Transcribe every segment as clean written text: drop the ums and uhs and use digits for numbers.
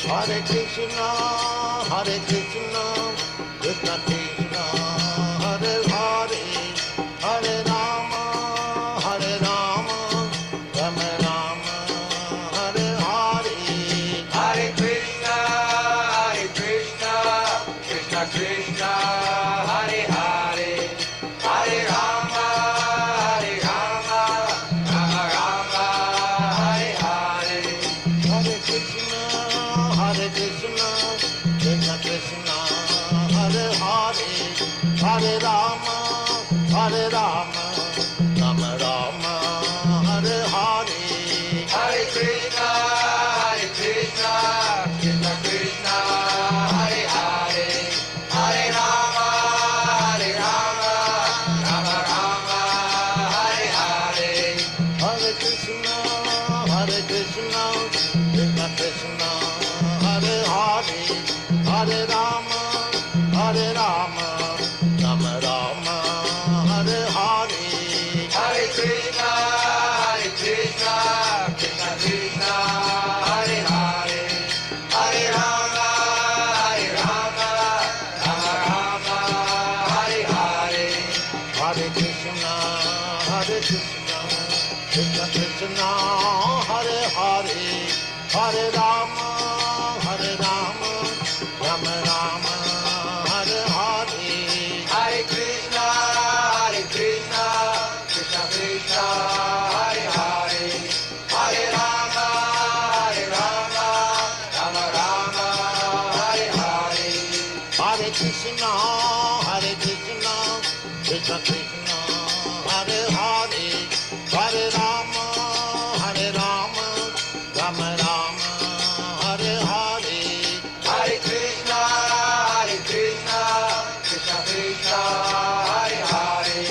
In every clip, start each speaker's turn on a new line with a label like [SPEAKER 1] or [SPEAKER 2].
[SPEAKER 1] Hare Krishna, Hare Krishna, Krishna Krishna, Hare Hare, Hare Rama, Hare Rama, Rama Rama, Hare Hare.
[SPEAKER 2] Hare Krishna, Krishna Krishna, Hare Hare, Hare Rama, Rama Rama, Hare Hare.
[SPEAKER 1] Hare Krishna, Hare Krishna, Krishna Krishna, Hare Hare, Hare Rama, Hare Rama, Rama Rama, Hare Hare.
[SPEAKER 2] Hare Krishna, Krishna Krishna, Hare Hare, Hare Rama, Rama Rama, Hare Hare.
[SPEAKER 1] Hare Krishna, Hare Krishna, Krishna Krishna, Hare Hare, Hare Rama, Hare Rama, Rama Rama, Hare Hare.
[SPEAKER 2] Hare Krishna, Krishna Krishna, Hare Hare, Hare Rama, Rama Rama, Hare Hare.
[SPEAKER 1] Hare Krishna, Hare Krishna, Krishna Krishna, Hare Hare, Hare Rama, Hare Rama, Rama Rama, Hare Hare.
[SPEAKER 2] Hare Krishna, Krishna Krishna, Hare Hare, Hare Rama, Rama Rama, Hare Hare.
[SPEAKER 1] Hare Krishna, Hare Krishna, Krishna Krishna, Hare Hare, Hare Rama, Hare Rama, Rama Rama, Hare Hare.
[SPEAKER 2] Hare Krishna, Krishna Krishna, Hare Hare,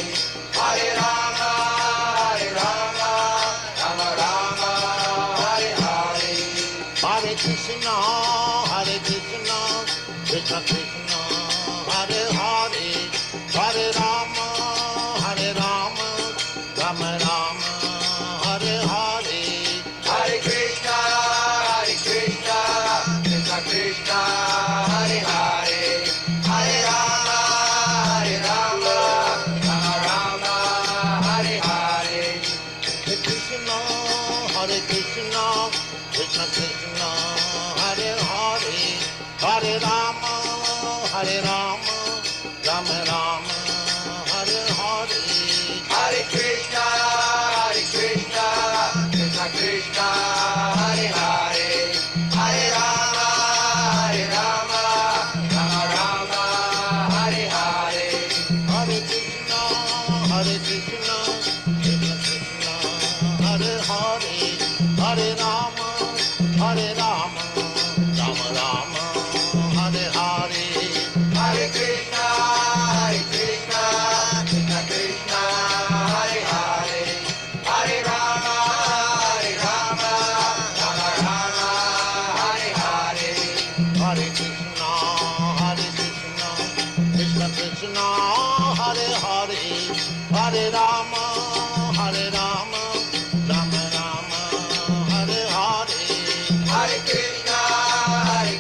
[SPEAKER 2] Hare Rama, Rama Rama, Hare Hare.
[SPEAKER 1] Hare Krishna, Hare Krishna, Krishna Krishna, Hare Hare, Hare Rama, Hare Rama, Rama Rama, Hare Hare.
[SPEAKER 2] Hare Krishna, Krishna Krishna, Hare Hare, Hare Rama, Rama Rama, Hare Hare.
[SPEAKER 1] Hare Krishna, Hare Krishna, Krishna Krishna, Hare Hare, Hare Rama, Hare Rama, Rama Rama, Hare Hare.
[SPEAKER 2] Hare Krishna, Krishna Krishna, Hare Hare, Hare Rama, Rama Rama, Hare Hare.
[SPEAKER 1] Hare Krishna, Hare Krishna, Krishna Krishna, Hare Hare, Hare Rama, Hare Rama, Rama Rama, Hare Hare.
[SPEAKER 2] Hare Krishna, Krishna Krishna, Hare Hare, Hare Rama, Rama Rama, Hare Hare.
[SPEAKER 1] Hare Krishna, Hare Krishna, Krishna Krishna, Hare Hare, Hare Rama, Hare Rama, Rama Rama, Hare Hare.
[SPEAKER 2] Hare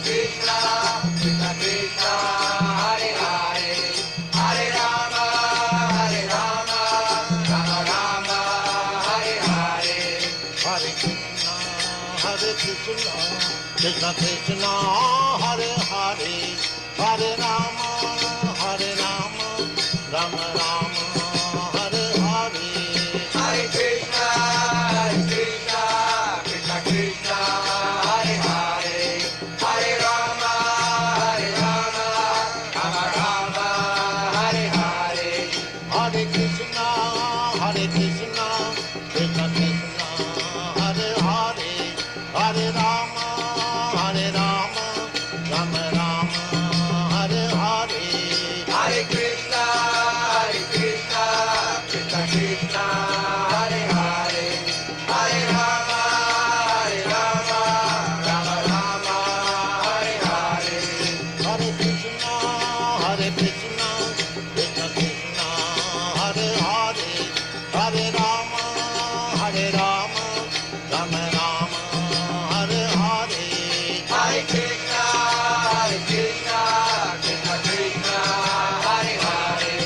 [SPEAKER 2] Krishna, Krishna Krishna, Hare Hare, Hare Rama, Rama Rama, Hare Hare.
[SPEAKER 1] Hare Krishna, Hare Krishna, Krishna Krishna, Hare Hare, Hare Rama, Hare Rama, Rama Rama, Hare Hare.
[SPEAKER 2] Hare Krishna, Krishna Krishna, Hare Hare, Hare Rama, Rama Rama, Hare Hare.
[SPEAKER 1] Hare Krishna, Hare Krishna, Krishna Krishna, Hare Hare, Hare Rama, Hare Rama, Rama Rama, Hare Hare.
[SPEAKER 2] Hare Krishna, Krishna, Krishna Krishna, Hare Hare,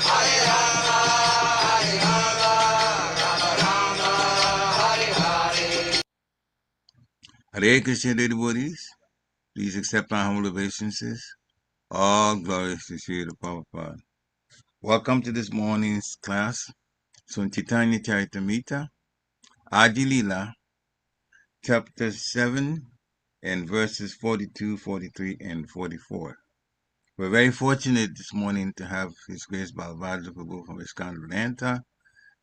[SPEAKER 2] Hare Rama, Rama Rama, Hare Hare.
[SPEAKER 3] Hare Krishna, dear devotees. Please accept my humble obeisances. All glories to Sri Prabhupada. Welcome to this morning's class. So in Chaitanya Charitamrita, Adi Lila, chapter 7, and verses 42, 43, and 44. We're very fortunate this morning to have His Grace Balabhadra Prabhu from ISKCON Atlanta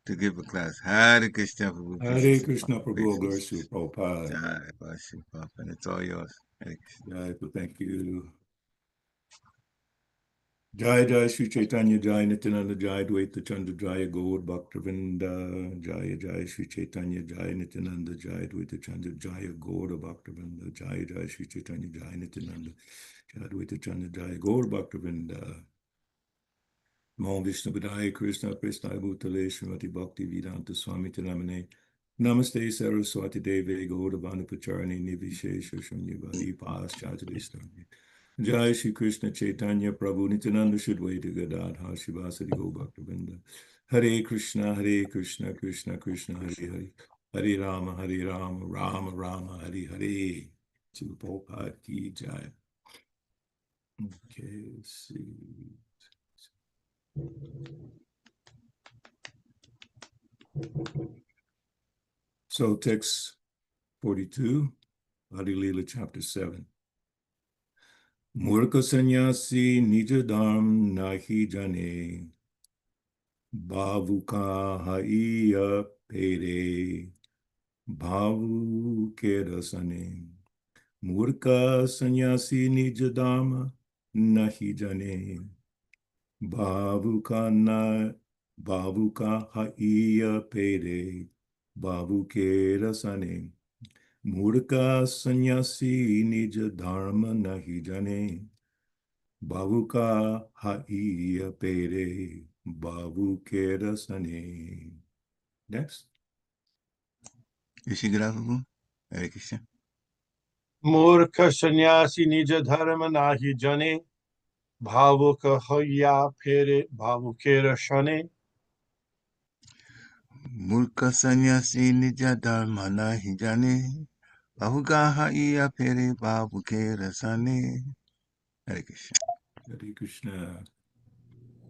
[SPEAKER 3] to give a class. Hare Krishna Prabhu.
[SPEAKER 4] Hare Krishna Prabhu, glories to Prabhupada.
[SPEAKER 3] Jai, bless you, Papa. And it's all yours. Hare Krishna.
[SPEAKER 4] Jai, thank you. Jai Jai Sri Chaitanya Jai Nityananda Jai Dvaita Chandra Jai Gaur Bhaktavinda Jai Jai Sri Chaitanya Jai Nityananda Jai Dvaita Chandra Jai Gaur Bhaktavinda Jai Jai Sri Chaitanya Jai Nityananda Jai Dvaita Chandra Jai Gaur Bhaktavinda Mam Vishnu Padaya Krishna Prasthaya Bhutale Srimati Bhakti Vedanta Swami Tinamane Namaste Saraswati Deve Gaudavana Pacharani Nivishesha Shunyavadi Paschatavistani Jai Shri Krishna Chaitanya Prabhu Nityananda Shudvaita Gadadha Shivasati Go Bhaktavinda Hare Krishna Krishna Krishna Hare Hare Hare Rama Rama Rama Hare Hare to Prabhupada Ki Jai. Okay, let's see. So text 42, Adi Lila chapter 7. Murka sannyasi nija dharm nahi jane, bhavuka haiya pere, bhavu kerasane. Murka sannyasi nija dharma nahi jane, bhavuka haiya pere, bhavu kerasane. Murka sannyasi nija dharma nahi jane, bhavuka haiya pere, bhavu kerasane. Next.
[SPEAKER 3] Yeshigara Prabhu. Hare Krishna.
[SPEAKER 5] Murkha sannyasi nija dharma nahi jane, bhavuka hoya pere bhavukera shane.
[SPEAKER 3] Murka sannyasi nija dharma nahi jane, bhavuka haiya pere bhavukera sane. Hare Krishna.
[SPEAKER 4] Hare Krishna.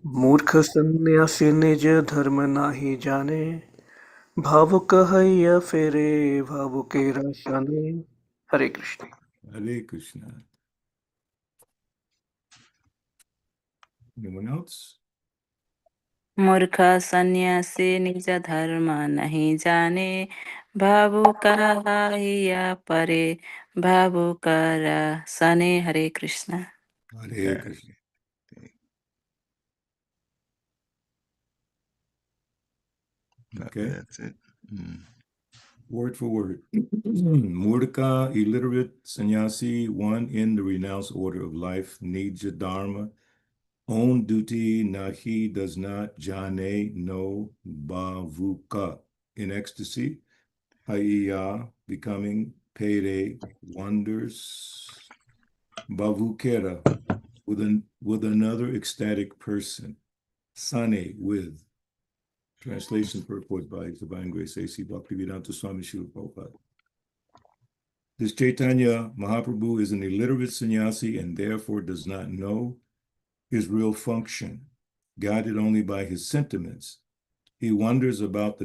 [SPEAKER 6] मूर्ख सन्यासी निज धर्म नाही जाने, भावुक हइया फेरे भावुके रसाने. हरे Krishna.
[SPEAKER 4] Hare Krishna. Anyone else?
[SPEAKER 7] मूर्ख सन्यासी निज धर्म नहीं जाने, भावुका हिया परे भावुकर सने. हरे Krishna.
[SPEAKER 4] Hare Krishna. Okay.
[SPEAKER 3] That's it.
[SPEAKER 4] Word for word. Murdaka, illiterate sannyasi, one in the renounced order of life, nija dharma, own duty, nahi does not, jane, no, bhavuka, in ecstasy, haiya, becoming, pere, wonders, bhavukera, with another ecstatic person, sane, with. Translation purport by His Divine Grace A.C. Bhaktivedanta Swami Srila Prabhupada. This Chaitanya Mahaprabhu is an illiterate sannyasi and therefore does not know his real function, guided only by his sentiments. He wanders about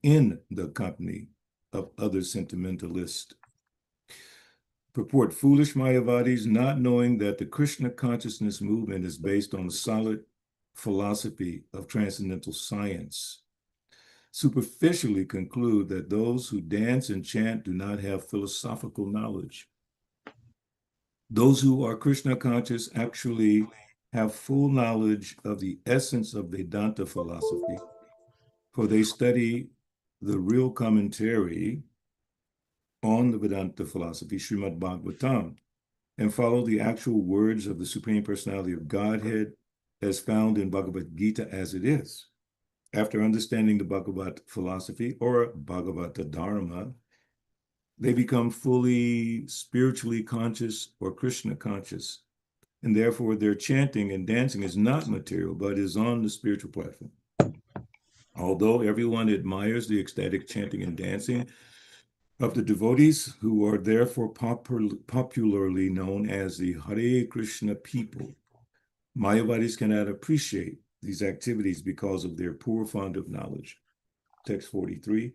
[SPEAKER 4] in the company of other sentimentalists. Purport: foolish Mayavadis, not knowing that the Krishna consciousness movement is based on a solid philosophy of transcendental science, superficially conclude that those who dance and chant do not have philosophical knowledge. Those who are Krishna conscious actually have full knowledge of the essence of Vedanta philosophy, for they study the real commentary on the Vedanta philosophy, Srimad Bhagavatam, and follow the actual words of the Supreme Personality of Godhead as found in Bhagavad Gita as it is. After understanding the Bhagavad philosophy or Bhagavata Dharma, they become fully spiritually conscious or Krishna conscious. And therefore, their chanting and dancing is not material, but is on the spiritual platform. Although everyone admires the ecstatic chanting and dancing of the devotees, who are therefore popularly known as the Hare Krishna people, Mayavadis cannot appreciate these activities because of their poor fund of knowledge. Text 43.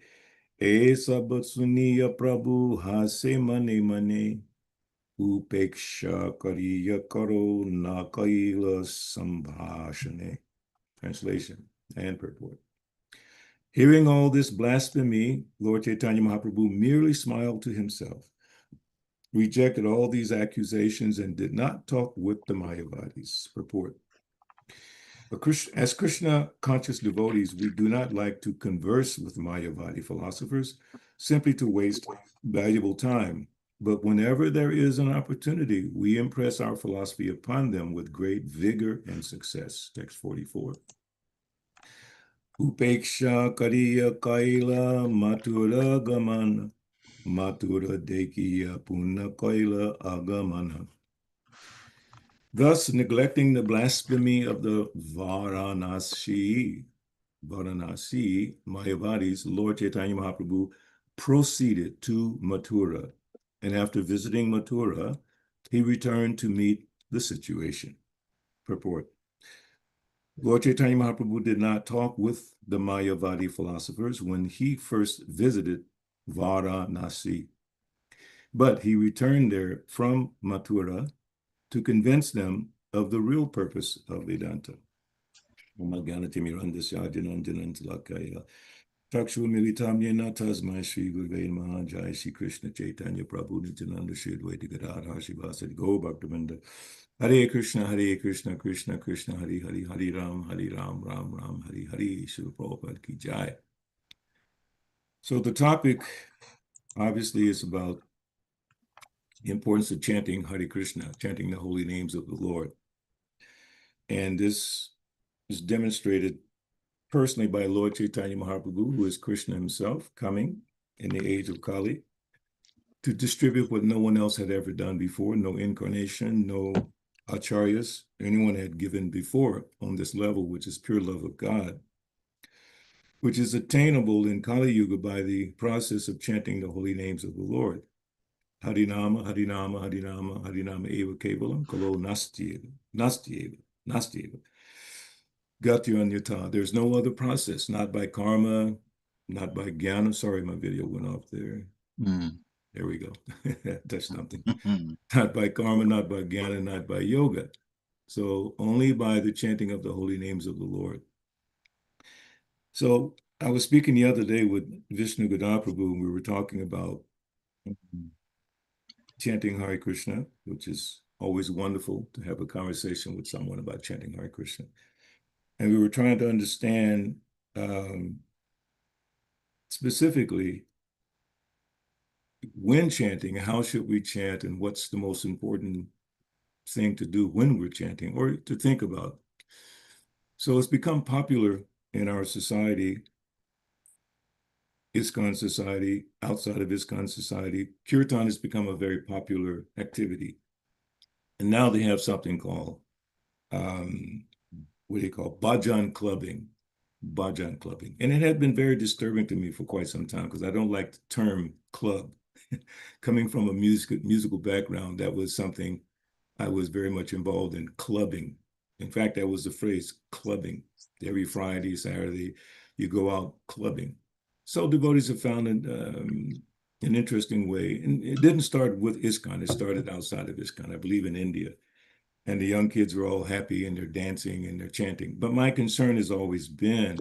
[SPEAKER 4] E sabat suniya Prabhu hase mane mane upeksha kariya karo na kaila sambhashane. Translation and purport. Hearing all this blasphemy, Lord Chaitanya Mahaprabhu merely smiled to himself, rejected all these accusations, and did not talk with the Mayavadis. Purport. As Krishna conscious devotees, we do not like to converse with Mayavadi philosophers simply to waste valuable time. But whenever there is an opportunity, we impress our philosophy upon them with great vigor and success. Text 44. Upeksha kariya kaila matura gamana, matura dekiya punna kaila agamana. Thus, neglecting the blasphemy of the Varanasi Mayavadis, Lord Chaitanya Mahaprabhu proceeded to Mathura. And after visiting Mathura, he returned to meet the situation. Purport. Lord Chaitanya Mahaprabhu did not talk with the Mayavadi philosophers when he first visited Varanasi, but he returned there from Mathura to convince them of the real purpose of Vedanta. Takshu militam yena tasmai Shri Gurve Namaha Jai Shri Krishna Chaitanya Prabhu Nityananda Shri Advaita Gadadhar Shivasati Go Bhaktavinda Hare Krishna Krishna Krishna Hare Hare Hare Ram Ram Ram Hare Hare Srila Prabhupada Ki Jai. So the topic obviously is about the importance of chanting Hare Krishna, chanting the holy names of the Lord. And this is demonstrated personally by Lord Chaitanya Mahaprabhu, who is Krishna himself, coming in the age of Kali to distribute what no one else had ever done before. No incarnation, no acharyas, anyone had given before on this level, which is pure love of God, which is attainable in Kali Yuga by the process of chanting the holy names of the Lord. Harinama, Harinama, Harinama, Harinama Eva Kevalam, Kalo Nastyeva, Nastyeva, Nastyeva. Gatyanyata. There's no other process, not by karma, not by jnana. Sorry, my video went off there. There we go. Touched something. Not by karma, not by jnana, not by yoga. So only by the chanting of the holy names of the Lord. So I was speaking the other day with Vishnu Gadaprabhu, and we were talking about chanting Hare Krishna, which is always wonderful to have a conversation with someone about chanting Hare Krishna. And we were trying to understand specifically when chanting, how should we chant, and what's the most important thing to do when we're chanting or to think about. So it's become popular in our society, ISKCON society, outside of ISKCON society. Kirtan has become a very popular activity. And now they have something called what do you call bhajan clubbing, and it had been very disturbing to me for quite some time because I don't like the term club. Coming from a musical background, that was something I was very much involved in, clubbing. In fact, that was the phrase, clubbing. Every Friday, Saturday, you go out clubbing. So devotees have found an interesting way, and it didn't start with ISKCON. It started outside of ISKCON, I believe in India. And the young kids were all happy and they're dancing and they're chanting. But my concern has always been,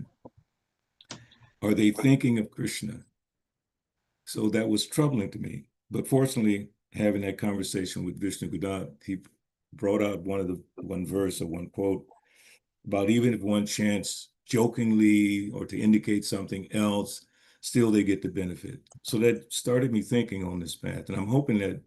[SPEAKER 4] are they thinking of Krishna? So that was troubling to me. But fortunately, having that conversation with Vishnu Gada, he brought out one verse or one quote about even if one chants jokingly or to indicate something else, still they get the benefit. So that started me thinking on this path. And I'm hoping that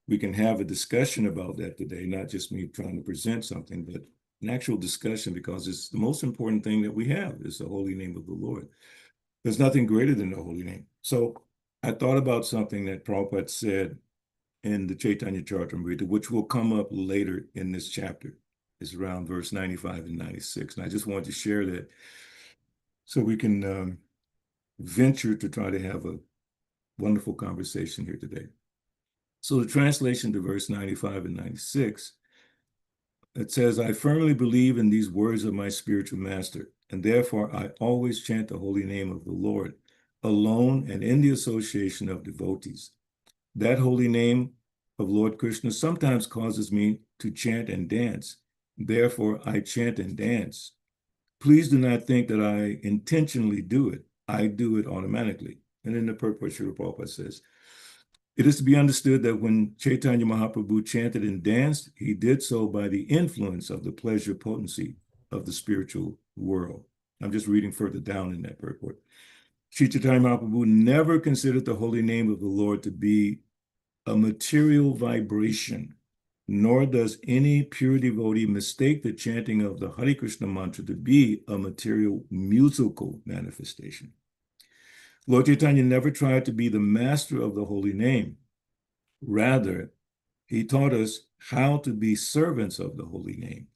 [SPEAKER 4] we can have a discussion about that today, not just me trying to present something, but an actual discussion, because it's the most important thing that we have is the holy name of the Lord. There's nothing greater than the holy name. So I thought about something that Prabhupada said in the Chaitanya Charitamrita, which will come up later in this chapter. It's around verse 95 and 96. And I just wanted to share that so we can venture to try to have a wonderful conversation here today. So the translation to verse 95 and 96, it says, I firmly believe in these words of my spiritual master, and therefore I always chant the holy name of the Lord, alone and in the association of devotees. That holy name of Lord Krishna sometimes causes me to chant and dance. Therefore, I chant and dance. Please do not think that I intentionally do it. I do it automatically. And then the purport, Srila Prabhupada says, it is to be understood that when Chaitanya Mahaprabhu chanted and danced, he did so by the influence of the pleasure potency of the spiritual world. I'm just reading further down in that purport. Sri Chaitanya Mahaprabhu never considered the holy name of the Lord to be a material vibration, nor does any pure devotee mistake the chanting of the Hare Krishna mantra to be a material musical manifestation. Lord Chaitanya never tried to be the master of the holy name. Rather, he taught us how to be servants of the holy name.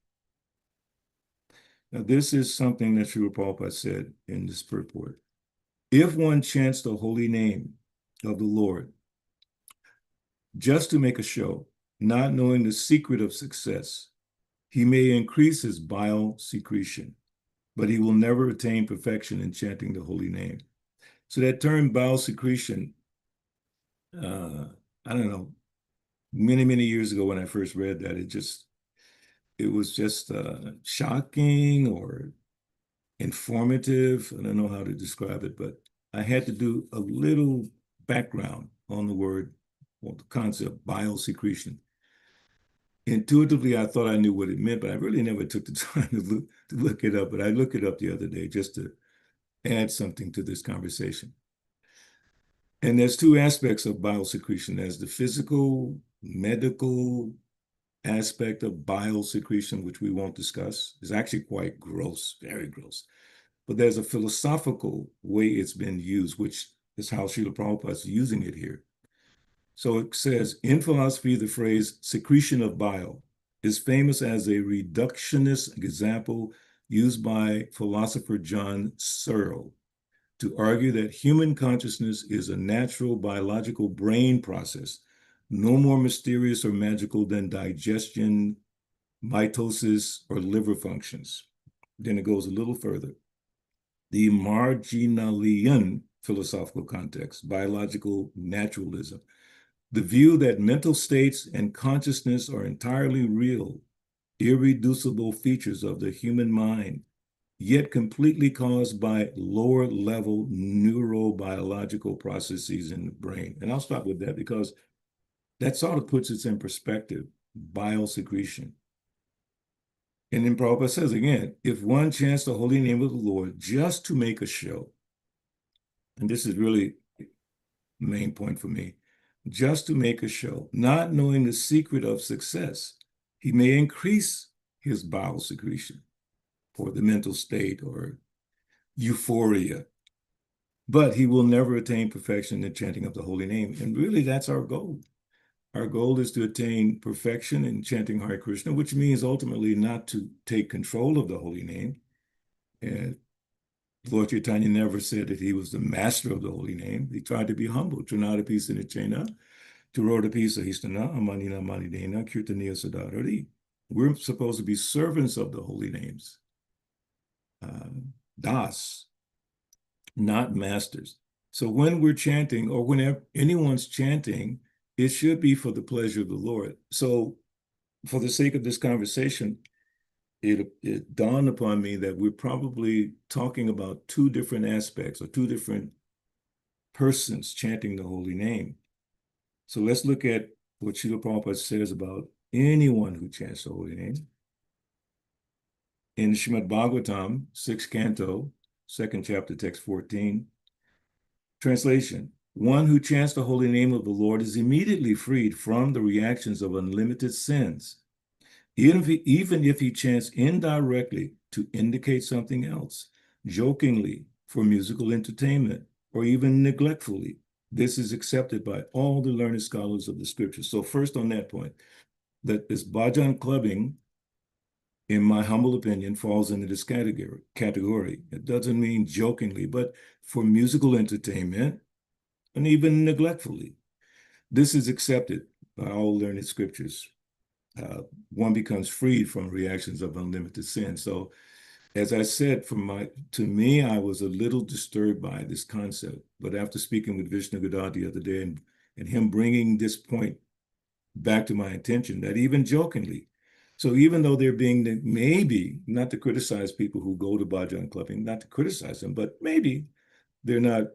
[SPEAKER 4] Now, this is something that Srila Prabhupada said in this purport. If one chants the holy name of the Lord just to make a show, not knowing the secret of success, he may increase his bile secretion, but he will never attain perfection in chanting the holy name. So that term bile secretion, I don't know, many years ago when I first read that, it was just shocking or informative. I don't know how to describe it, but I had to do a little background on the word, or the concept, bile secretion. Intuitively, I thought I knew what it meant, but I really never took the time to look it up. But I looked it up the other day just to add something to this conversation. And there's two aspects of bile secretion. There's the physical, medical aspect of bile secretion, which we won't discuss. It's actually quite gross, very gross. But there's a philosophical way it's been used, which is how Srila Prabhupada is using it here. So it says, in philosophy, the phrase secretion of bile is famous as a reductionist example used by philosopher John Searle to argue that human consciousness is a natural biological brain process, no more mysterious or magical than digestion, mitosis, or liver functions. Then it goes a little further. The Marginalian philosophical context, biological naturalism, the view that mental states and consciousness are entirely real, irreducible features of the human mind, yet completely caused by lower level neurobiological processes in the brain. And I'll stop with that because that sort of puts it in perspective, bile secretion. And then Prabhupada says again, if one chants the holy name of the Lord just to make a show, and this is really the main point for me, just to make a show, not knowing the secret of success, he may increase his bile secretion or the mental state or euphoria, but he will never attain perfection in the chanting of the holy name. And really, that's our goal. Our goal is to attain perfection in chanting Hare Krishna, which means ultimately not to take control of the holy name. And Lord Chaitanya never said that he was the master of the holy name. He tried to be humble. Trinadapi Sinichena, Turodapi Sahistana, Amanina Manidena, Kirtaniya Sadarari. We're supposed to be servants of the holy names. Das, not masters. So when we're chanting, or whenever anyone's chanting, it should be for the pleasure of the Lord. So for the sake of this conversation, it dawned upon me that we're probably talking about two different aspects or two different persons chanting the holy name. So let's look at what Srila Prabhupada says about anyone who chants the holy name. In Srimad Bhagavatam, 6th canto, 2nd chapter, text 14, translation, one who chants the holy name of the Lord is immediately freed from the reactions of unlimited sins, even if he chants indirectly to indicate something else, jokingly for musical entertainment, or even neglectfully, This is accepted by all the learned scholars of the scriptures. So first on that point, that this bhajan clubbing, in my humble opinion, falls into this category. It doesn't mean jokingly, but for musical entertainment and even neglectfully. This is accepted by all learned scriptures. One becomes freed from reactions of unlimited sin. So as I said, to me, I was a little disturbed by this concept. But after speaking with Vishnu Gadad the other day and him bringing this point back to my attention, that even jokingly, so even though they're being, maybe, not to criticize people who go to bhajan clubbing, not to criticize them, but maybe they're not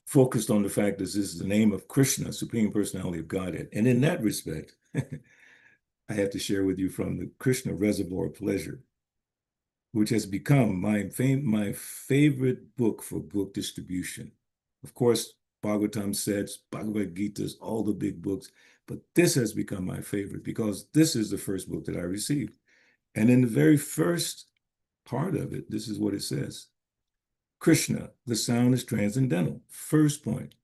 [SPEAKER 4] focused on the fact that this is the name of Krishna, Supreme Personality of Godhead. And in that respect, I have to share with you from the Krishna Reservoir of Pleasure, which has become my favorite book for book distribution. Of course, Bhagavatam sets, Bhagavad Gita's, all the big books, but this has become my favorite because this is the first book that I received. And in the very first part of it, this is what it says. Krishna, the sound is transcendental. First point.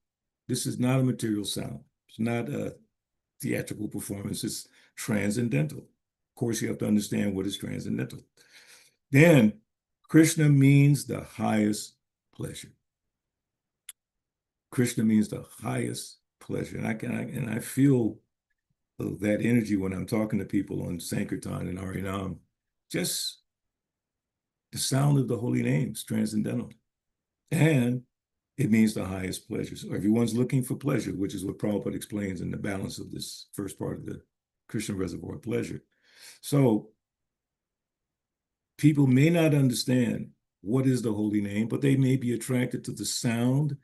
[SPEAKER 4] This is not a material sound. It's not a theatrical performance. It's transcendental. Of course, you have to understand what is transcendental. Then, Krishna means the highest pleasure. Krishna means the highest pleasure. And I feel that energy when I'm talking to people on Sankirtan and Harinam. Just the sound of the holy names, transcendental. And it means the highest pleasure. So everyone's looking for pleasure, which is what Prabhupada explains in the balance of this first part of the Krishna Reservoir of Pleasure. So people may not understand what is the holy name, but they may be attracted to the sound.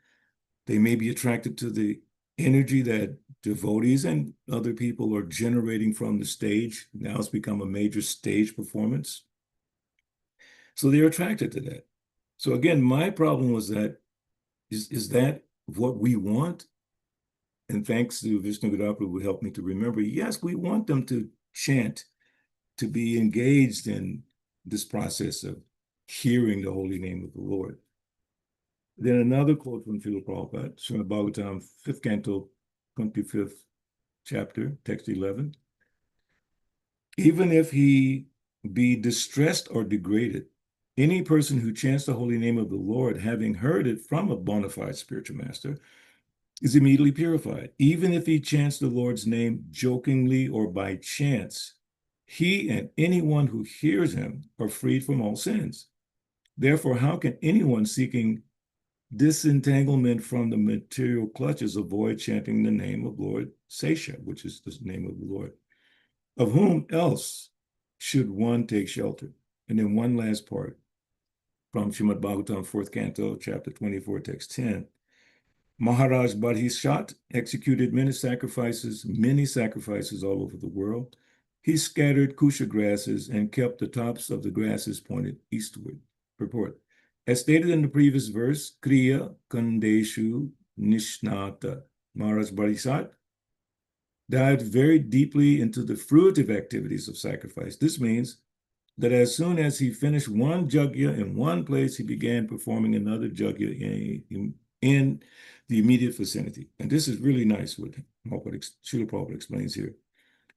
[SPEAKER 4] They may be attracted to the energy that devotees and other people are generating from the stage. Now it's become a major stage performance. So they're attracted to that. So again, my problem was that, is that what we want? And thanks to Vishnu Gadapra, who helped me to remember, yes, we want them to chant, to be engaged in this process of hearing the holy name of the Lord. Then another quote from Srila Prabhupada, Srimad Bhagavatam, 5th canto, 25th chapter, text 11. Even if he be distressed or degraded, any person who chants the holy name of the Lord, having heard it from a bona fide spiritual master, is immediately purified. Even if he chants the Lord's name jokingly or by chance, he and anyone who hears him are freed from all sins. Therefore, how can anyone seeking disentanglement from the material clutches avoid chanting the name of Lord Sesha, which is the name of the Lord? Of whom else should one take shelter? And then one last part from Srimad Bhagavatam, 4th canto, chapter 24, text 10. Maharaj Badhishat executed many sacrifices all over the world. He scattered kusha grasses and kept the tops of the grasses pointed eastward. Purport. As stated in the previous verse, Kriya Kandeshu Nishnata. Maharaj Badhishat dived very deeply into the fruitive activities of sacrifice. This means that as soon as he finished one yajna in one place, he began performing another yajna in the immediate vicinity. And this is really nice what Srila Prabhupada explains here.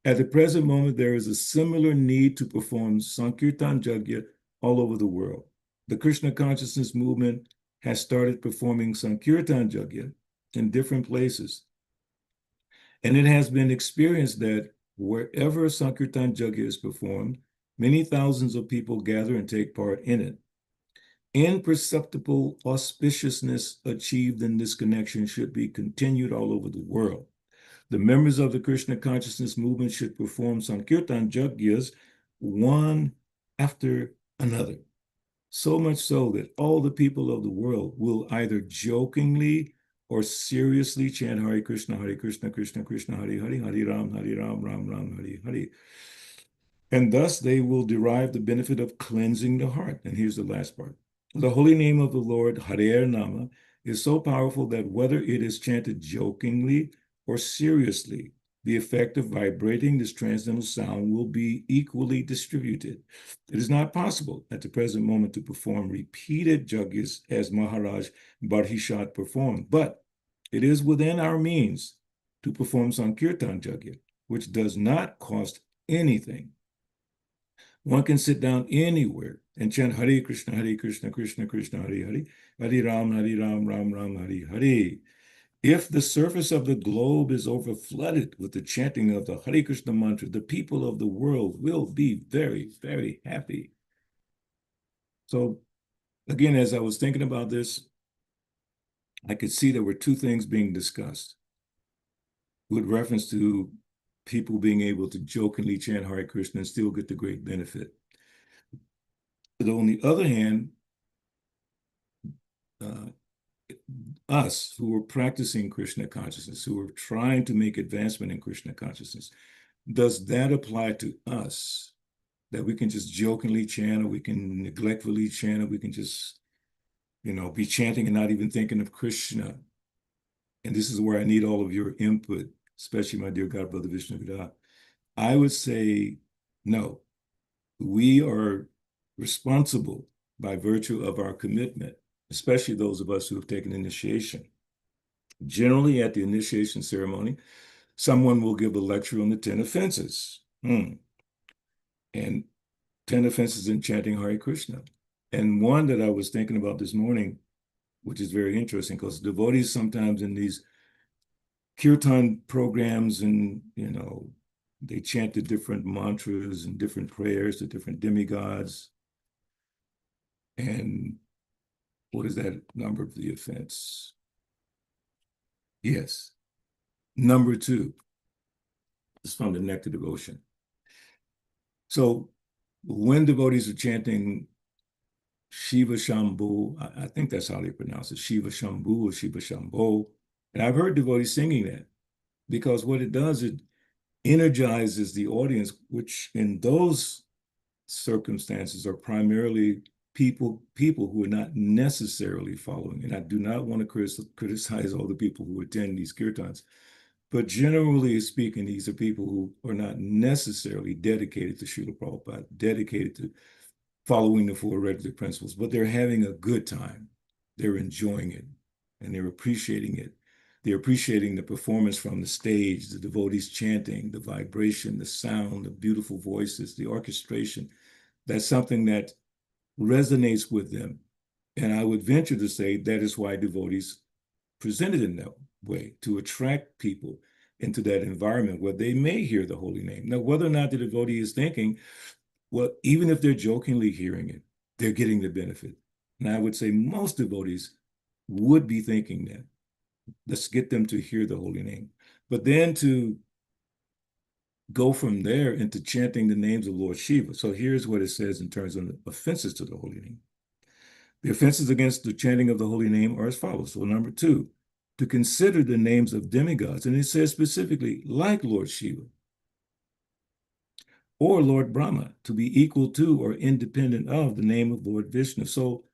[SPEAKER 4] At the present moment, there is a similar need to perform Sankirtan yajna all over the world. The Krishna consciousness movement has started performing Sankirtan yajna in different places. And it has been experienced that wherever Sankirtan yajna is performed, many thousands of people gather and take part in it. Imperceptible auspiciousness achieved in this connection should be continued all over the world. The members of the Krishna consciousness movement should perform Sankirtan yajnas one after another. So much so that all the people of the world will either jokingly or seriously chant Hare Krishna, Krishna Krishna, Hare Hare, Hare Ram, Ram Ram, Hare Hare. And thus they will derive the benefit of cleansing the heart. And here's the last part. The holy name of the Lord, Hare Nama, is so powerful that whether it is chanted jokingly or seriously, the effect of vibrating this transcendental sound will be equally distributed. It is not possible at the present moment to perform repeated yajnas as Maharaj Badhishat performed, but It is within our means to perform Sankirtan Yajna, which does not cost anything. One can sit down anywhere and chant Hare Krishna, Krishna Krishna, Hare Hare, Hare Ram, Ram Ram, Hare Hare. If the surface of the globe is overflooded with the chanting of the Hare Krishna mantra, the people of the world will be very, very happy. So again, as I was thinking about this, I could see there were two things being discussed with reference to people being able to jokingly chant Hare Krishna and still get the great benefit. But on the other hand, us who are practicing Krishna consciousness, who are trying to make advancement in Krishna consciousness, does that apply to us? That we can just jokingly chant, or we can neglectfully chant, or we can just, be chanting and not even thinking of Krishna? And this is where I need all of your input, especially my dear God, Brother Vishnu Vida. I would say no. We are responsible by virtue of our commitment, especially those of us who have taken initiation. Generally, at the initiation ceremony, someone will give a lecture on the 10 offenses. And 10 offenses in chanting Hare Krishna. And one that I was thinking about this morning, which is very interesting, because devotees sometimes in these kirtan programs and, they chant the different mantras and different prayers to different demigods. And what is that number of the offense? Yes. Number 2 is from the Nectar Devotion. So when devotees are chanting Shiva Shambhu, I think that's how they pronounce it, Shiva Shambhu or Shiva Shambho. And I've heard devotees singing that, because what it does, it energizes the audience, which in those circumstances are primarily people who are not necessarily following. And I do not want to criticize all the people who attend these kirtans, but generally speaking, these are people who are not necessarily dedicated to Srila Prabhupada, dedicated to following the 4 regular principles, but they're having a good time. They're enjoying it, and they're appreciating it. They're appreciating the performance from the stage, the devotees chanting, the vibration, the sound, the beautiful voices, the orchestration. That's something that resonates with them. And I would venture to say that is why devotees presented in that way, to attract people into that environment where they may hear the holy name. Now, whether or not the devotee is thinking, well, even if they're jokingly hearing it, they're getting the benefit. And I would say most devotees would be thinking that. Let's get them to hear the holy name. But then to go from there into chanting the names of Lord Shiva. So here's what it says in terms of the offenses to the holy name. The offenses against the chanting of the holy name are as follows. So number 2, to consider the names of demigods. And it says specifically, like Lord Shiva or Lord Brahma, to be equal to or independent of the name of Lord Vishnu. So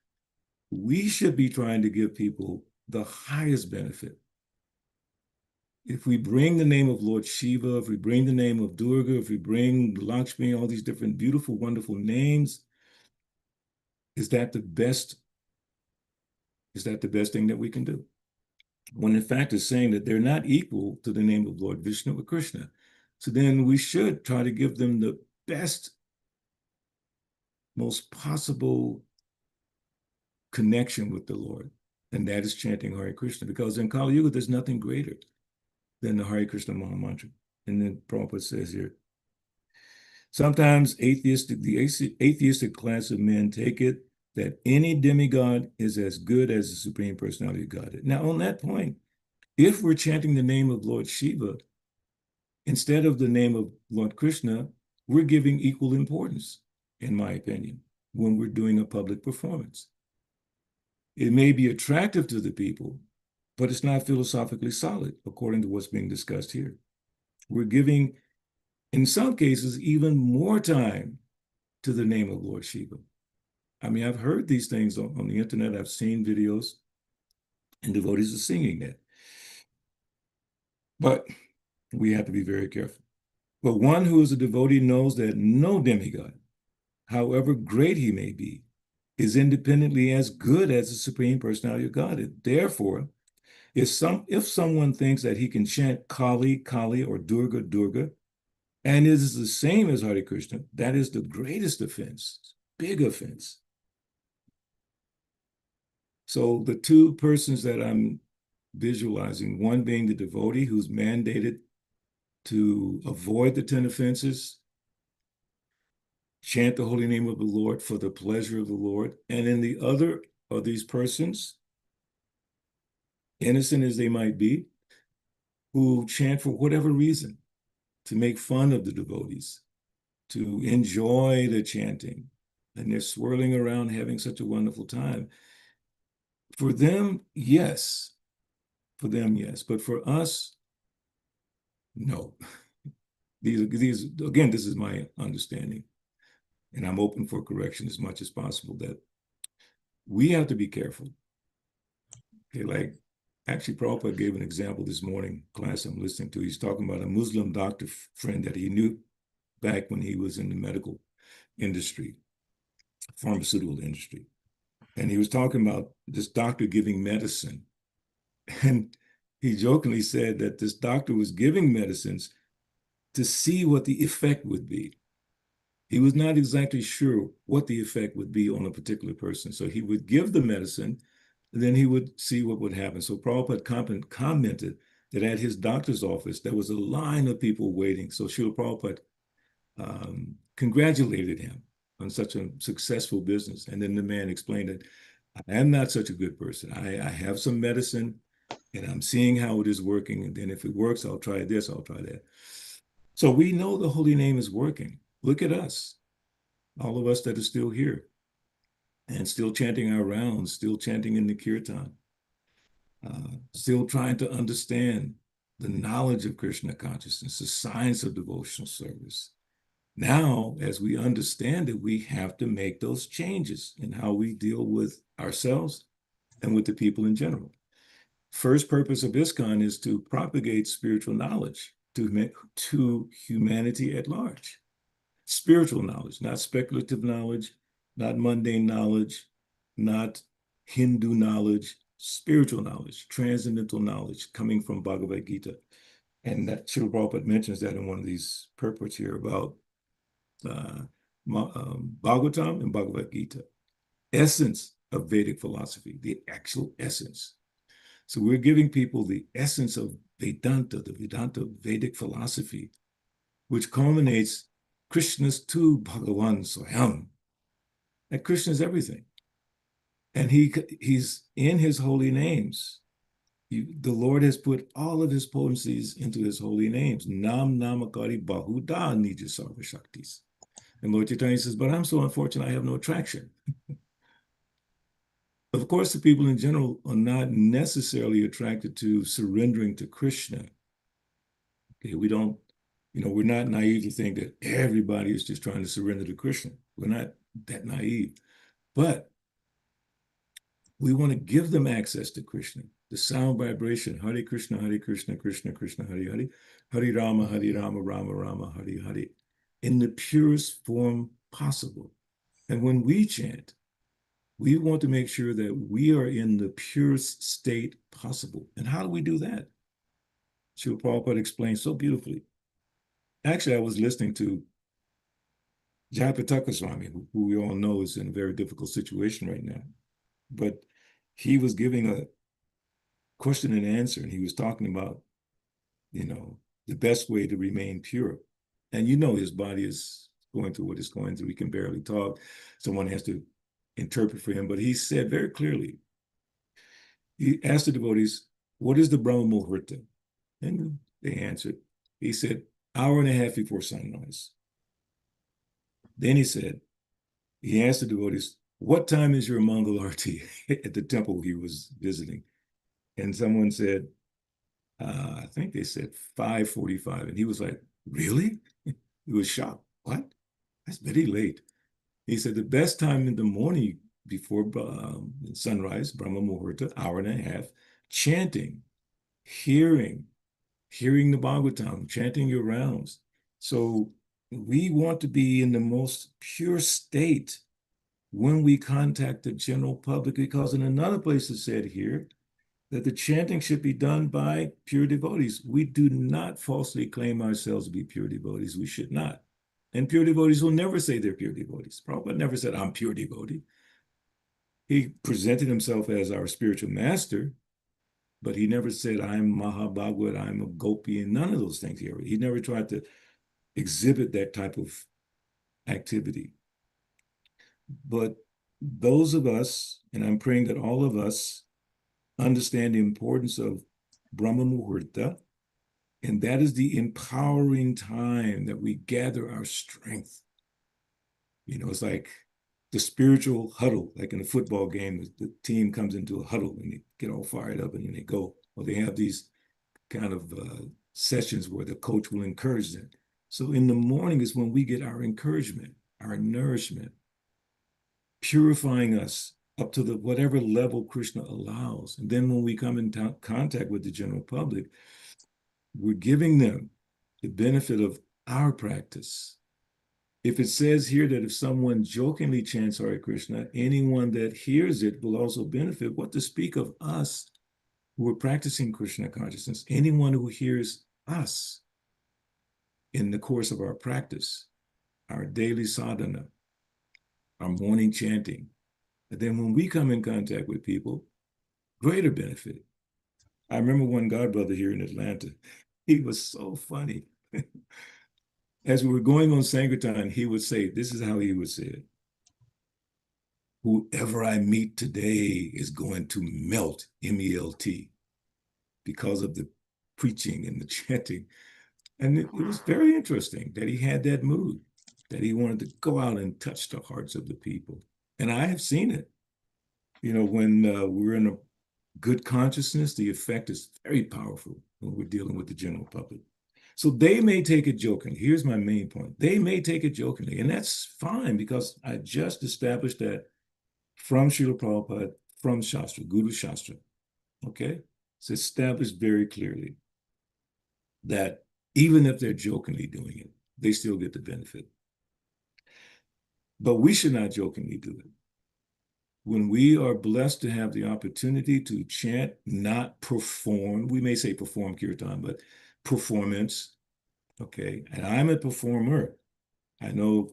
[SPEAKER 4] we should be trying to give people the highest benefit. If we bring the name of Lord Shiva, if we bring the name of Durga, if we bring Lakshmi, all these different beautiful, wonderful names, is that the best thing that we can do? When in fact it's saying that they're not equal to the name of Lord Vishnu or Krishna. So then we should try to give them the best, most possible connection with the Lord. And that is chanting Hare Krishna, because in Kali Yuga, there's nothing greater than the Hare Krishna Maha Mantra. And then Prabhupada says here, sometimes the atheistic class of men take it that any demigod is as good as the Supreme Personality of Godhead. Now, on that point, if we're chanting the name of Lord Shiva, instead of the name of Lord Krishna, we're giving equal importance, in my opinion, when we're doing a public performance. It may be attractive to the people, but it's not philosophically solid, according to what's being discussed here. We're giving, in some cases, even more time to the name of Lord Shiva. I mean, I've heard these things on the internet. I've seen videos, and devotees are singing that. But we have to be very careful. But one who is a devotee knows that no demigod, however great he may be, is independently as good as the Supreme Personality of Godhead. Therefore, If someone thinks that he can chant Kali, Kali, or Durga, Durga, and it is the same as Hare Krishna, that is the greatest offense, big offense. So the two persons that I'm visualizing, one being the devotee who's mandated to avoid the 10 offenses, chant the holy name of the Lord for the pleasure of the Lord. And then the other of these persons, innocent as they might be, who chant for whatever reason, to make fun of the devotees, to enjoy the chanting. And they're swirling around having such a wonderful time. For them, yes. For them, yes. But for us, no. These again, this is my understanding. And I'm open for correction as much as possible, that we have to be careful. Okay, like actually Prabhupada gave an example this morning class I'm listening to. He's talking about a Muslim doctor friend that he knew back when he was in the medical industry, pharmaceutical industry. And he was talking about this doctor giving medicine. And he jokingly said that this doctor was giving medicines to see what the effect would be. He was not exactly sure what the effect would be on a particular person. So he would give the medicine, and then he would see what would happen. So Prabhupada commented that at his doctor's office, there was a line of people waiting. So Srila Prabhupada congratulated him on such a successful business. And then the man explained that I am not such a good person. I have some medicine and I'm seeing how it is working. And then if it works, I'll try this, I'll try that. So we know the holy name is working. Look at us, all of us that are still here and still chanting our rounds, still chanting in the kirtan, still trying to understand the knowledge of Krishna consciousness, the science of devotional service. Now, as we understand it, we have to make those changes in how we deal with ourselves and with the people in general. First purpose of ISKCON is to propagate spiritual knowledge to humanity at large. Spiritual knowledge, not speculative knowledge, not mundane knowledge, not Hindu knowledge, spiritual knowledge, transcendental knowledge coming from Bhagavad Gita. And that Srila Prabhupada mentions that in one of these purports here about Bhagavatam and Bhagavad Gita. Essence of Vedic philosophy, the actual essence. So we're giving people the essence of Vedanta, the Vedanta Vedic philosophy, which culminates Krishna's tu Bhagavan Swayam. That Krishna is everything. And he's in his holy names. The Lord has put all of his potencies into his holy names. Nam Namakari Bahuda Nija Sarva Shaktis. And Lord Chaitanya says, but I'm so unfortunate I have no attraction. Of course, the people in general are not necessarily attracted to surrendering to Krishna. Okay, we don't, we're not naive to think that everybody is just trying to surrender to Krishna. We're not that naive. But we want to give them access to Krishna, the sound vibration, Hare Krishna, Krishna Krishna, Hare Hare, Hare Rama, Rama Rama, Hare Hare, in the purest form possible. And when we chant, we want to make sure that we are in the purest state possible. And how do we do that? Srila Prabhupada explained so beautifully. Actually, I was listening to Jayapataka Swami, who we all know is in a very difficult situation right now. But he was giving a question and answer, and he was talking about, the best way to remain pure. And his body is going through what it's going through. He can barely talk. Someone has to interpret for him. But he said very clearly, he asked the devotees, what is the Brahma Muhurta? And they answered. He said, hour and a half before sunrise. Then he asked the devotees, what time is your Mangal Arti at the temple he was visiting? And someone said, I think they said 5:45. And he was like, really? He was shocked. What? That's very late. He said, the best time in the morning before sunrise, Brahma Muhurta, hour and a half, chanting, hearing the Bhagavatam, chanting your rounds. So we want to be in the most pure state when we contact the general public, because in another place it said here that the chanting should be done by pure devotees. We do not falsely claim ourselves to be pure devotees. We should not. And pure devotees will never say they're pure devotees. Prabhupada never said, I'm pure devotee. He presented himself as our spiritual master, but he never said, I'm Mahabhagavad, I'm a gopi, and none of those things. He never tried to exhibit that type of activity. But those of us, and I'm praying that all of us understand the importance of Brahma Muhurta, and that is the empowering time that we gather our strength. You know, it's like the spiritual huddle, like in a football game, the team comes into a huddle and they get all fired up and then they go. Or they have these kind of sessions where the coach will encourage them. So in the morning is when we get our encouragement, our nourishment, purifying us up to the whatever level Krishna allows. And then when we come in contact with the general public, we're giving them the benefit of our practice. If it says here that if someone jokingly chants Hare Krishna, anyone that hears it will also benefit, what to speak of us who are practicing Krishna consciousness? Anyone who hears us in the course of our practice, our daily sadhana, our morning chanting, and then when we come in contact with people, greater benefit. I remember one godbrother here in Atlanta. He was so funny. As we were going on Sankirtan, he would say, this is how he would say it. Whoever I meet today is going to melt, M-E-L-T, because of the preaching and the chanting. And it was very interesting that he had that mood, that he wanted to go out and touch the hearts of the people. And I have seen it. You know, when we're in a good consciousness, the effect is very powerful when we're dealing with the general public. So they may take it jokingly. Here's my main point. They may take it jokingly, and that's fine because I just established that from Srila Prabhupada, from Shastra, Guru Shastra, okay? It's established very clearly that even if they're jokingly doing it, they still get the benefit. But we should not jokingly do it. When we are blessed to have the opportunity to chant, not perform, we may say perform kirtan, but performance, okay? And I'm a performer. I know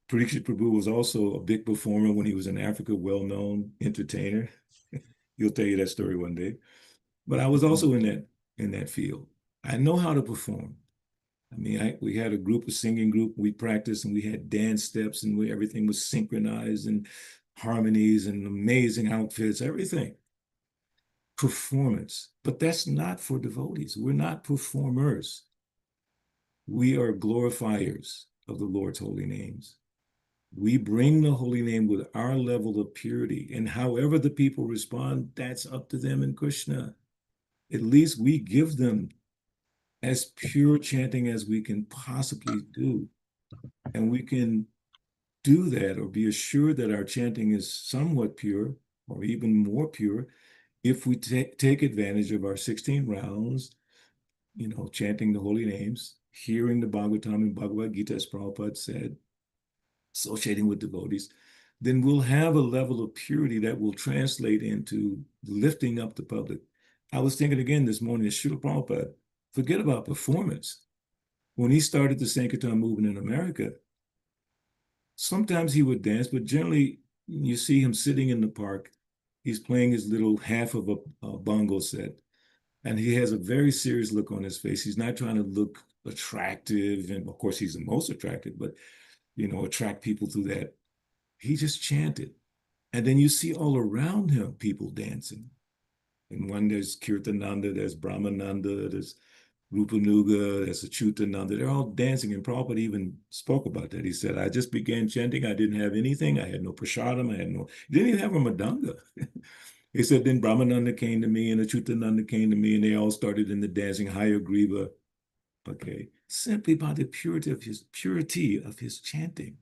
[SPEAKER 4] Parikshit Prabhu was also a big performer when he was in Africa, well-known entertainer. He'll tell you that story one day. But I was also in that field. I know how to perform. I mean, we had a group, a singing group, we practiced and we had dance steps and everything was synchronized and harmonies and amazing outfits, everything. Performance. But that's not for devotees. We're not performers. We are glorifiers of the Lord's holy names. We bring the holy name with our level of purity. And however the people respond, that's up to them and Krishna. At least we give them as pure chanting as we can possibly do. And we can do that or be assured that our chanting is somewhat pure or even more pure if we take advantage of our 16 rounds, you know, chanting the holy names, hearing the Bhagavatam and Bhagavad Gita, as Prabhupada said, associating with devotees, then we'll have a level of purity that will translate into lifting up the public. I was thinking again this morning, Srila Prabhupada, forget about performance. When he started the Sankirtan movement in America, sometimes he would dance, but generally you see him sitting in the park. He's playing his little half of a bongo set, and he has a very serious look on his face. He's not trying to look attractive, and of course he's the most attractive, but you know, attract people through that. He just chanted. And then you see all around him people dancing. And one, there's Kirtananda, there's Brahmananda, there's Rupanuga, there's Achyutananda. They're all dancing. And Prabhupada even spoke about that. He said, I just began chanting. I didn't have anything. I had no prasadam. He didn't even have a madanga. He said, then Brahmananda came to me and Achyutananda came to me and they all started in the dancing Hayagriva. Okay, simply by the purity of his chanting.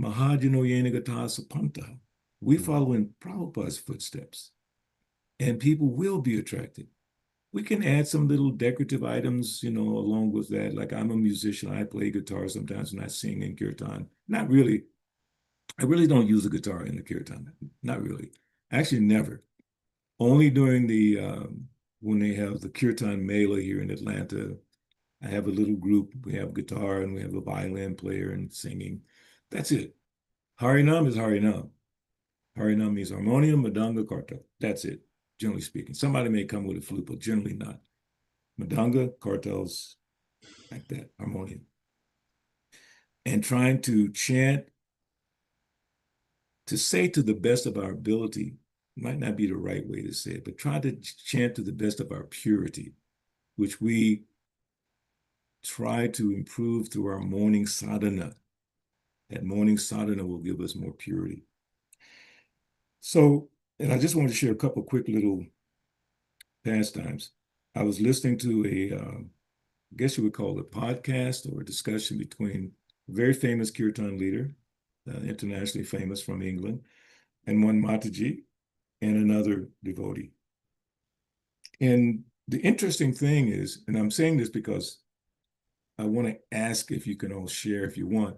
[SPEAKER 4] Mahajano Yenagata Sapanta. We follow in Prabhupada's footsteps, and people will be attracted. We can add some little decorative items, you know, along with that. Like I'm a musician, I play guitar sometimes when I sing in kirtan. Not really. I really don't use a guitar in the kirtan. Not really. Actually, never. only during the when they have the Kirtan Mela here in Atlanta, I have a little group. We have guitar and we have a violin player and singing. That's it. Harinam is Harinam. Harinam means harmonium, madanga, kartal. That's it, generally speaking. Somebody may come with a flute, but generally not. Madanga, kartals, like that, harmonium. And trying to chant, to say to the best of our ability, might not be the right way to say it, but try to chant to the best of our purity, which we try to improve through our morning sadhana. That morning sadhana will give us more purity. So, and I just wanted to share a couple quick little pastimes. I was listening to I guess you would call it a podcast or a discussion between a very famous kirtan leader, internationally famous from England, and one Mataji and another devotee. And the interesting thing is, and I'm saying this because I want to ask if you can all share, if you want,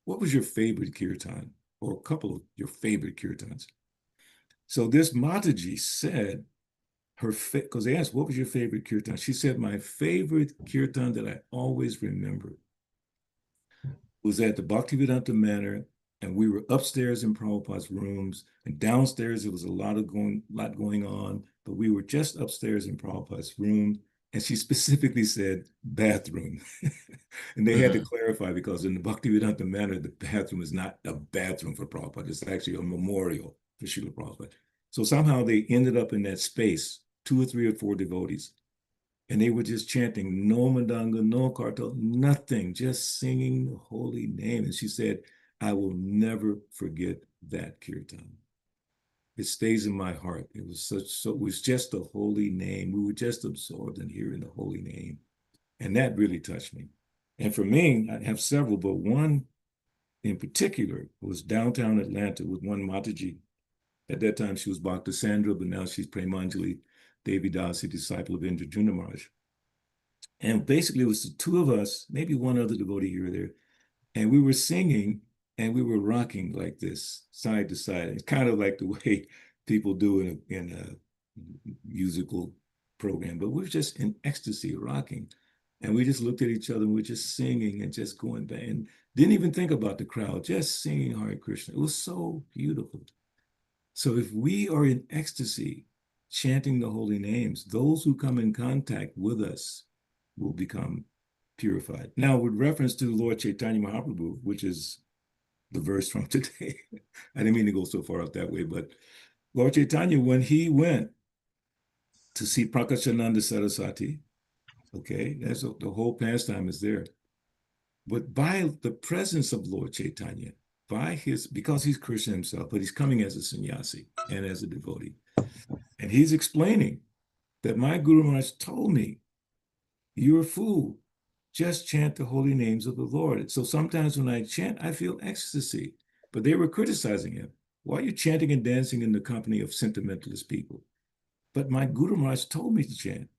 [SPEAKER 4] what was your favorite kirtan or a couple of your favorite kirtans? So this Mataji said because they asked, what was your favorite kirtan? She said, my favorite kirtan that I always remember was at the Bhaktivedanta Manor, and we were upstairs in Prabhupada's rooms, and downstairs there was a lot going on, but we were just upstairs in Prabhupada's room, and she specifically said bathroom. And they had to clarify, because in the Bhaktivedanta Manor, the bathroom is not a bathroom for Prabhupada, it's actually a memorial for Srila Prabhupada. So somehow they ended up in that space, 2 or 3 or 4 devotees, and they were just chanting, no madanga, no kartal, nothing, just singing the holy name. And she said, I will never forget that kirtan. It stays in my heart. It was it was just the holy name. We were just absorbed in hearing the holy name. And that really touched me. And for me, I have several, but one in particular was downtown Atlanta with one Mataji. At that time, she was Bhakta Sandra, but now she's Premanjali Devi Dasi, disciple of Indrajuna Maharaj. And basically, it was the 2 of us, maybe one other devotee here or there, and we were singing and we were rocking like this, side to side. It's kind of like the way people do in a musical program, but we were just in ecstasy, rocking. And we just looked at each other and we were just singing and just going back and didn't even think about the crowd, just singing Hare Krishna. It was so beautiful. So if we are in ecstasy, chanting the holy names, those who come in contact with us will become purified. Now, with reference to Lord Chaitanya Mahaprabhu, which is the verse from today, I didn't mean to go so far out that way, but Lord Chaitanya, when he went to see Prakashananda Saraswati, okay, the whole pastime is there. But by the presence of Lord Chaitanya, because he's Krishna himself, but he's coming as a sannyasi and as a devotee. And he's explaining that my Guru Maharaj told me, you're a fool. Just chant the holy names of the Lord. So sometimes when I chant, I feel ecstasy. But they were criticizing him. Why are you chanting and dancing in the company of sentimentalist people? But my Guru Maharaj told me to chant.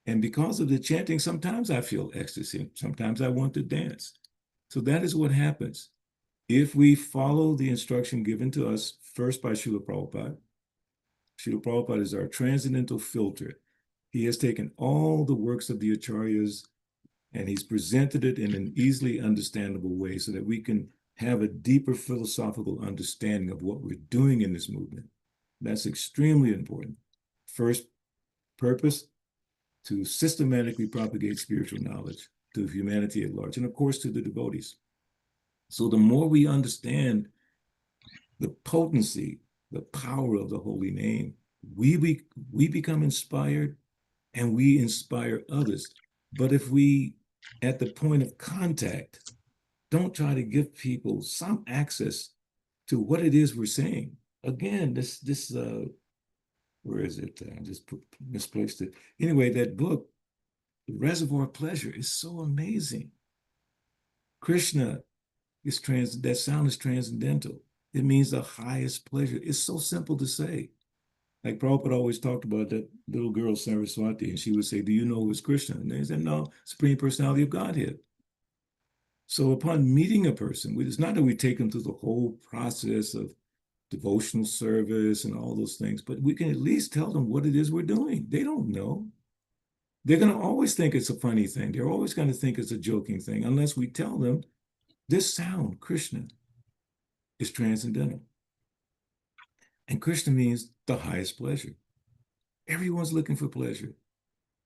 [SPEAKER 4] And because of the chanting, sometimes I feel ecstasy. Sometimes I want to dance. So that is what happens. If we follow the instruction given to us first by Srila Prabhupada, Srila Prabhupada is our transcendental filter. He has taken all the works of the acharyas and he's presented it in an easily understandable way so that we can have a deeper philosophical understanding of what we're doing in this movement. That's extremely important. First purpose, to systematically propagate spiritual knowledge to humanity at large, and of course to the devotees. So the more we understand the potency, the power of the holy name, we become inspired and we inspire others. But if we, at the point of contact, don't try to give people some access to what it is we're saying. Again, where is it? I just misplaced it. Anyway, that book, The Reservoir of Pleasure, is so amazing. Krishna is that sound is transcendental. It means the highest pleasure. It's so simple to say. Like Prabhupada always talked about that little girl, Saraswati, and she would say, do you know who is Krishna? And they said, no, Supreme Personality of Godhead. So upon meeting a person, it's not that we take them through the whole process of devotional service and all those things, but we can at least tell them what it is we're doing. They don't know. They're going to always think it's a funny thing. They're always going to think it's a joking thing unless we tell them this sound, Krishna, is transcendental. And Krishna means the highest pleasure. Everyone's looking for pleasure.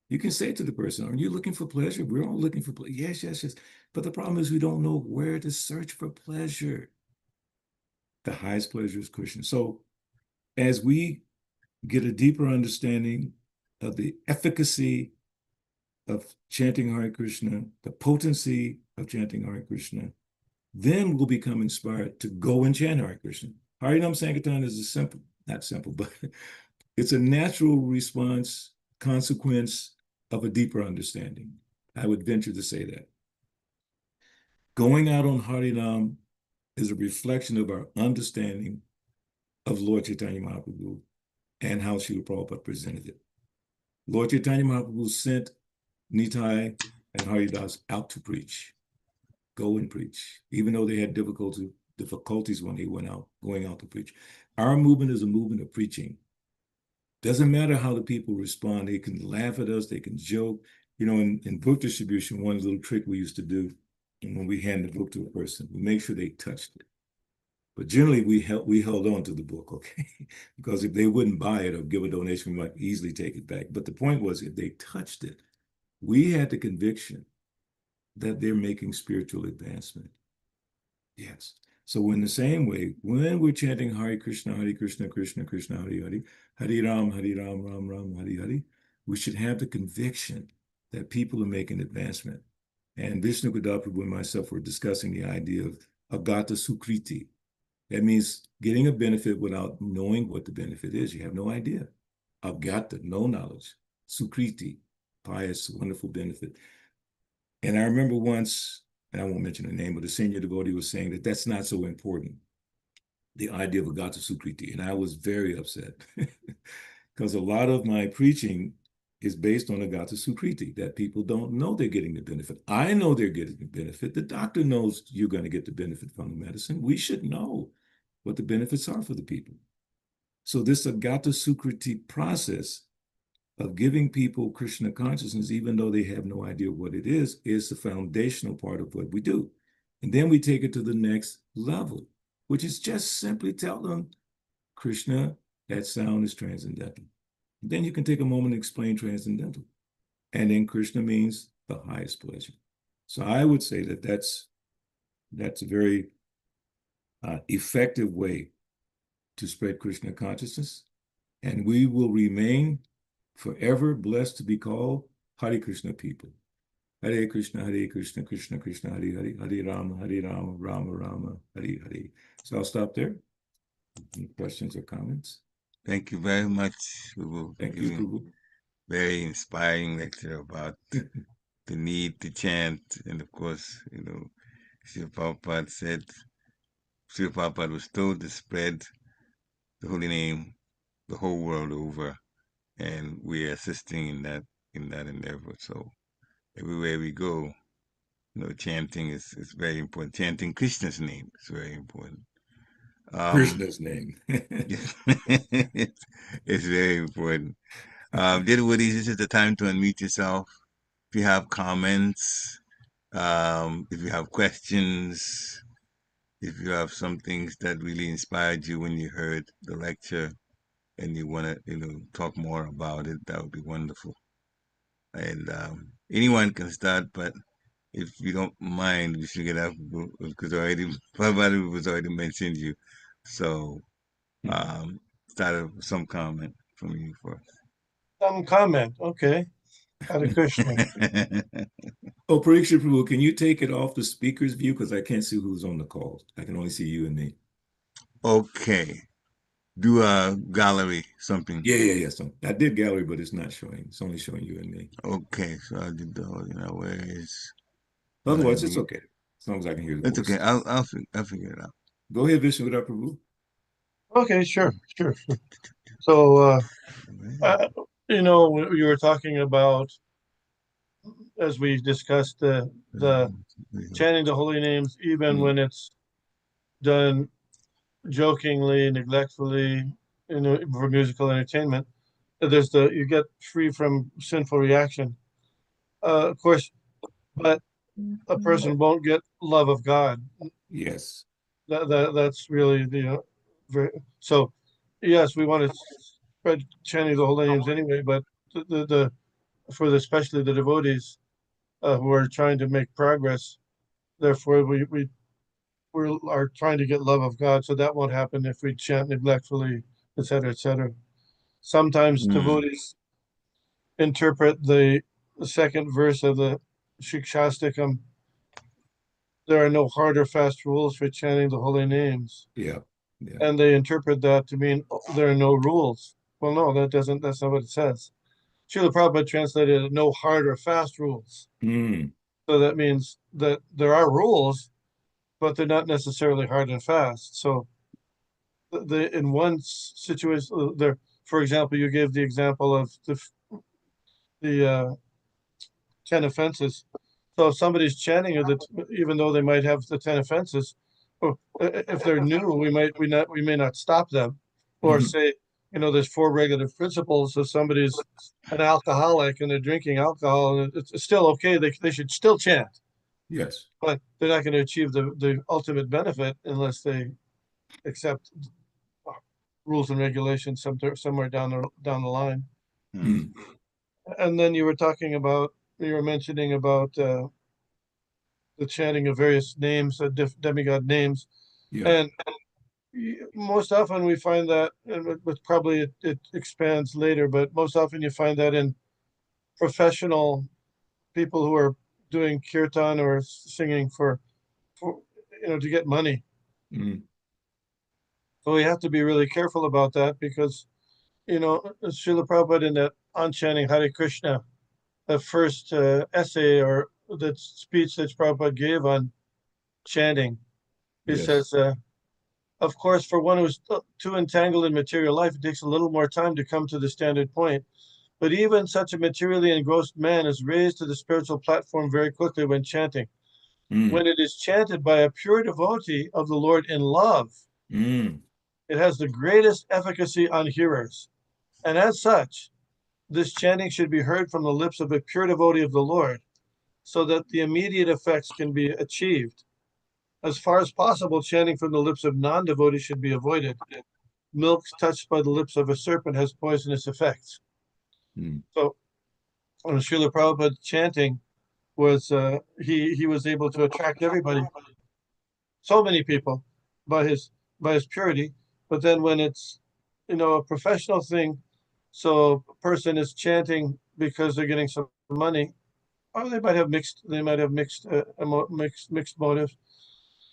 [SPEAKER 4] You can say to the person, are you looking for pleasure? We're all looking for pleasure. Yes, yes, yes. But the problem is we don't know where to search for pleasure. The highest pleasure is Krishna. So as we get a deeper understanding of the efficacy of chanting Hare Krishna, the potency of chanting Hare Krishna, then we'll become inspired to go and chant Hare Krishna. Harinam Sankirtan is a simple, not simple, but it's a natural response, consequence of a deeper understanding. I would venture to say that. Going out on Harinam is a reflection of our understanding of Lord Chaitanya Mahaprabhu and how Srila Prabhupada presented it. Lord Chaitanya Mahaprabhu sent Nitai and Haridas out to preach. Go and preach, even though they had difficulties when they went out, going out to preach. Our movement is a movement of preaching. Doesn't matter how the people respond. They can laugh at us, they can joke. You know, in book distribution, one little trick we used to do, and when we hand the book to a person, we make sure they touched it. But generally, we held on to the book, okay? Because if they wouldn't buy it or give a donation, we might easily take it back. But the point was, if they touched it, we had the conviction that they're making spiritual advancement. Yes. So in the same way, when we're chanting Hare Krishna, Krishna Krishna, Hare Hare, Hare Ram, Ram Ram, Hare Hare, we should have the conviction that people are making advancement. And Vishnu Prabhu and myself were discussing the idea of agata sukriti. That means getting a benefit without knowing what the benefit is. You have no idea. Agata, no knowledge. Sukriti, pious, wonderful benefit. And I remember once, and I won't mention the name, but a senior devotee was saying that that's not so important, the idea of agata sukriti. And I was very upset because a lot of my preaching is based on agata sukriti, that people don't know they're getting the benefit. I know they're getting the benefit. The doctor knows you're going to get the benefit from the medicine. We should know what the benefits are for the people. So this agata sukriti process of giving people Krishna consciousness, even though they have no idea what it is the foundational part of what we do. And then we take it to the next level, which is just simply tell them, Krishna, that sound is transcendental. Then you can take a moment to explain transcendental. And then Krishna means the highest pleasure. So I would say that that's a very effective way to spread Krishna consciousness. And we will remain forever blessed to be called Hare Krishna people. Hare Krishna, Krishna Krishna, Hare Hare, Hare Rama, Rama Rama, Hare Hare. So I'll stop there. Any questions or comments?
[SPEAKER 3] Thank you very much, Prabhu.
[SPEAKER 4] Thank you, Prabhu.
[SPEAKER 3] Very inspiring lecture about the need to chant. And of course, you know, Srila Prabhupada said, Srila Prabhupada was told to spread the holy name the whole world over. And we're assisting in that endeavor. So everywhere we go, you know, chanting is very important. Chanting Krishna's name is very important.
[SPEAKER 4] Krishna's name.
[SPEAKER 3] it's very important. Dear Woodies, this is the time to unmute yourself. If you have comments, if you have questions, if you have some things that really inspired you when you heard the lecture and you want to, you know, talk more about it, that would be wonderful. And anyone can start, but if you don't mind, we should get up because Prabhupada was already mentioned you. So start with some comment from you first.
[SPEAKER 5] Some comment, okay. Hare Krishna.
[SPEAKER 4] Oh, Pariksha Prabhu, can you take it off the speaker's view? Because I can't see who's on the call. I can only see you and me.
[SPEAKER 3] Okay. Do a gallery, something.
[SPEAKER 4] Yeah. So I did gallery, but it's not showing. It's only showing you and me.
[SPEAKER 3] Okay, so I'll do the, you know, where is...
[SPEAKER 4] Otherwise, it's okay. As long as I can hear the
[SPEAKER 3] It's
[SPEAKER 4] voice.
[SPEAKER 3] okay. I'll figure it out.
[SPEAKER 4] Go ahead, Vishnu Prabhu.
[SPEAKER 5] Okay, sure. So, you know, you were talking about, as we discussed, the chanting the holy names, even when it's done jokingly, neglectfully, for musical entertainment. There's you get free from sinful reaction. Of course, but a person won't get love of God.
[SPEAKER 4] Yes.
[SPEAKER 5] That's really the so. Yes, we want to spread chanting the holy names anyway, but the for the especially the devotees who are trying to make progress. Therefore, we are trying to get love of God, so that won't happen if we chant neglectfully, etc., etc. Sometimes
[SPEAKER 4] Mm.
[SPEAKER 5] devotees interpret the second verse of the Shikshastakam. There are no hard or fast rules for chanting the holy names,
[SPEAKER 4] Yeah. Yeah.
[SPEAKER 5] and they interpret that to mean there are no rules. Well, no, That's not what it says. Srila Prabhupada translated it, no hard or fast rules.
[SPEAKER 4] Mm.
[SPEAKER 5] So that means that there are rules, but they're not necessarily hard and fast. So in one situation there, for example, you gave the example of the 10 offenses. So if somebody's chanting even though they might have the 10 offenses, or if they're new, we may not stop them, or
[SPEAKER 4] Mhm.
[SPEAKER 5] say, there's 4 regulative principles. If somebody's an alcoholic and they're drinking alcohol, and it's still okay. They should still chant,
[SPEAKER 4] Yes.
[SPEAKER 5] but they're not going to achieve the ultimate benefit unless they accept rules and regulations somewhere down the line.
[SPEAKER 4] Mm.
[SPEAKER 5] And then you were mentioning about the chanting of various names, demigod names,
[SPEAKER 4] Yeah.
[SPEAKER 5] and most often we find that, but probably it expands later, but most often you find that in professional people who are doing kirtan or singing for to get money.
[SPEAKER 4] Mm.
[SPEAKER 5] So we have to be really careful about that because Srila Prabhupada in that on chanting Hare Krishna, the first essay or the speech that Prabhupada gave on chanting, he
[SPEAKER 4] Yes.
[SPEAKER 5] says, of course, for one who's too entangled in material life, it takes a little more time to come to the standard point. But even such a materially engrossed man is raised to the spiritual platform very quickly when chanting.
[SPEAKER 4] Mm.
[SPEAKER 5] When it is chanted by a pure devotee of the Lord in love,
[SPEAKER 4] Mm.
[SPEAKER 5] it has the greatest efficacy on hearers. And as such, this chanting should be heard from the lips of a pure devotee of the Lord, so that the immediate effects can be achieved. As far as possible, chanting from the lips of non-devotees should be avoided. Milk touched by the lips of a serpent has poisonous effects.
[SPEAKER 4] Mm.
[SPEAKER 5] So, Srila Prabhupada chanting was he was able to attract everybody, so many people, by his purity. But then when it's a professional thing, so a person is chanting because they're getting some money, or they might have mixed motives.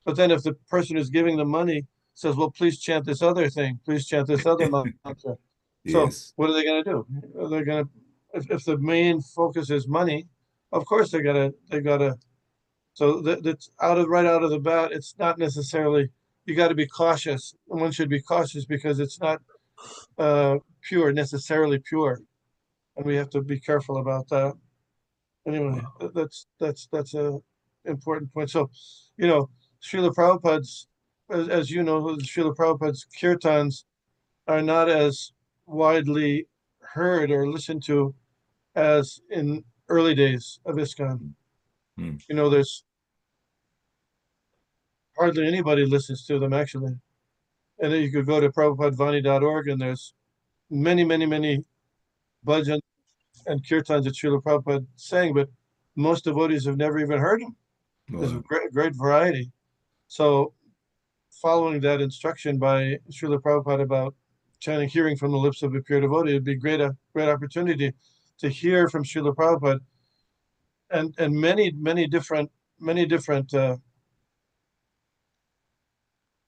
[SPEAKER 5] But then if the person who's giving the money says, well, please chant this other thing, please chant this other mantra. So
[SPEAKER 4] Yes.
[SPEAKER 5] what are they going to do? They're going to, if the main focus is money, of course they gotta. So that's right out of the bat. It's not necessarily, you got to be cautious. One should be cautious because it's not necessarily pure. And we have to be careful about that. Anyway,
[SPEAKER 4] Wow.
[SPEAKER 5] that's a important point. So, you know, Srila Prabhupada's, as you know, Srila Prabhupada's kirtans are not as widely heard or listened to as in early days of ISKCON.
[SPEAKER 4] Mm.
[SPEAKER 5] There's hardly anybody listens to them actually. And then you could go to prabhupadvani.org and there's many, many, many bhajans and kirtans that Srila Prabhupada sang, but most devotees have never even heard them. There's a
[SPEAKER 4] Wow.
[SPEAKER 5] great variety. So following that instruction by Srila Prabhupada about chanting, hearing from the lips of a pure devotee, it'd be a great opportunity to hear from Srila Prabhupada and many different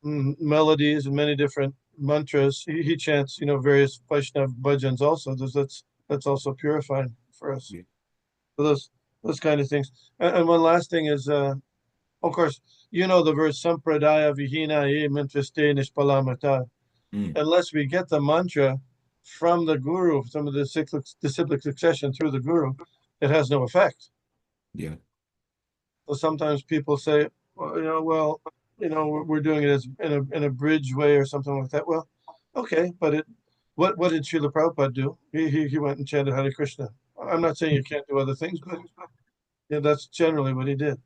[SPEAKER 5] melodies and many different mantras. He chants, various Vaishnava bhajans also. That's also purifying for us.
[SPEAKER 4] Yeah.
[SPEAKER 5] So those kind of things. And one last thing is, of course, the verse Sampradaya Vihina Ye Mantraste Nishpalamata.
[SPEAKER 4] Mm.
[SPEAKER 5] Unless we get the mantra from the guru, some of the disciplic succession through the guru, it has no effect.
[SPEAKER 4] Yeah.
[SPEAKER 5] So sometimes people say, well, we're doing it as in a bridge way or something like that. Well, okay, but what did Srila Prabhupada do? He went and chanted Hare Krishna. I'm not saying you can't do other things, but yeah, that's generally what he did.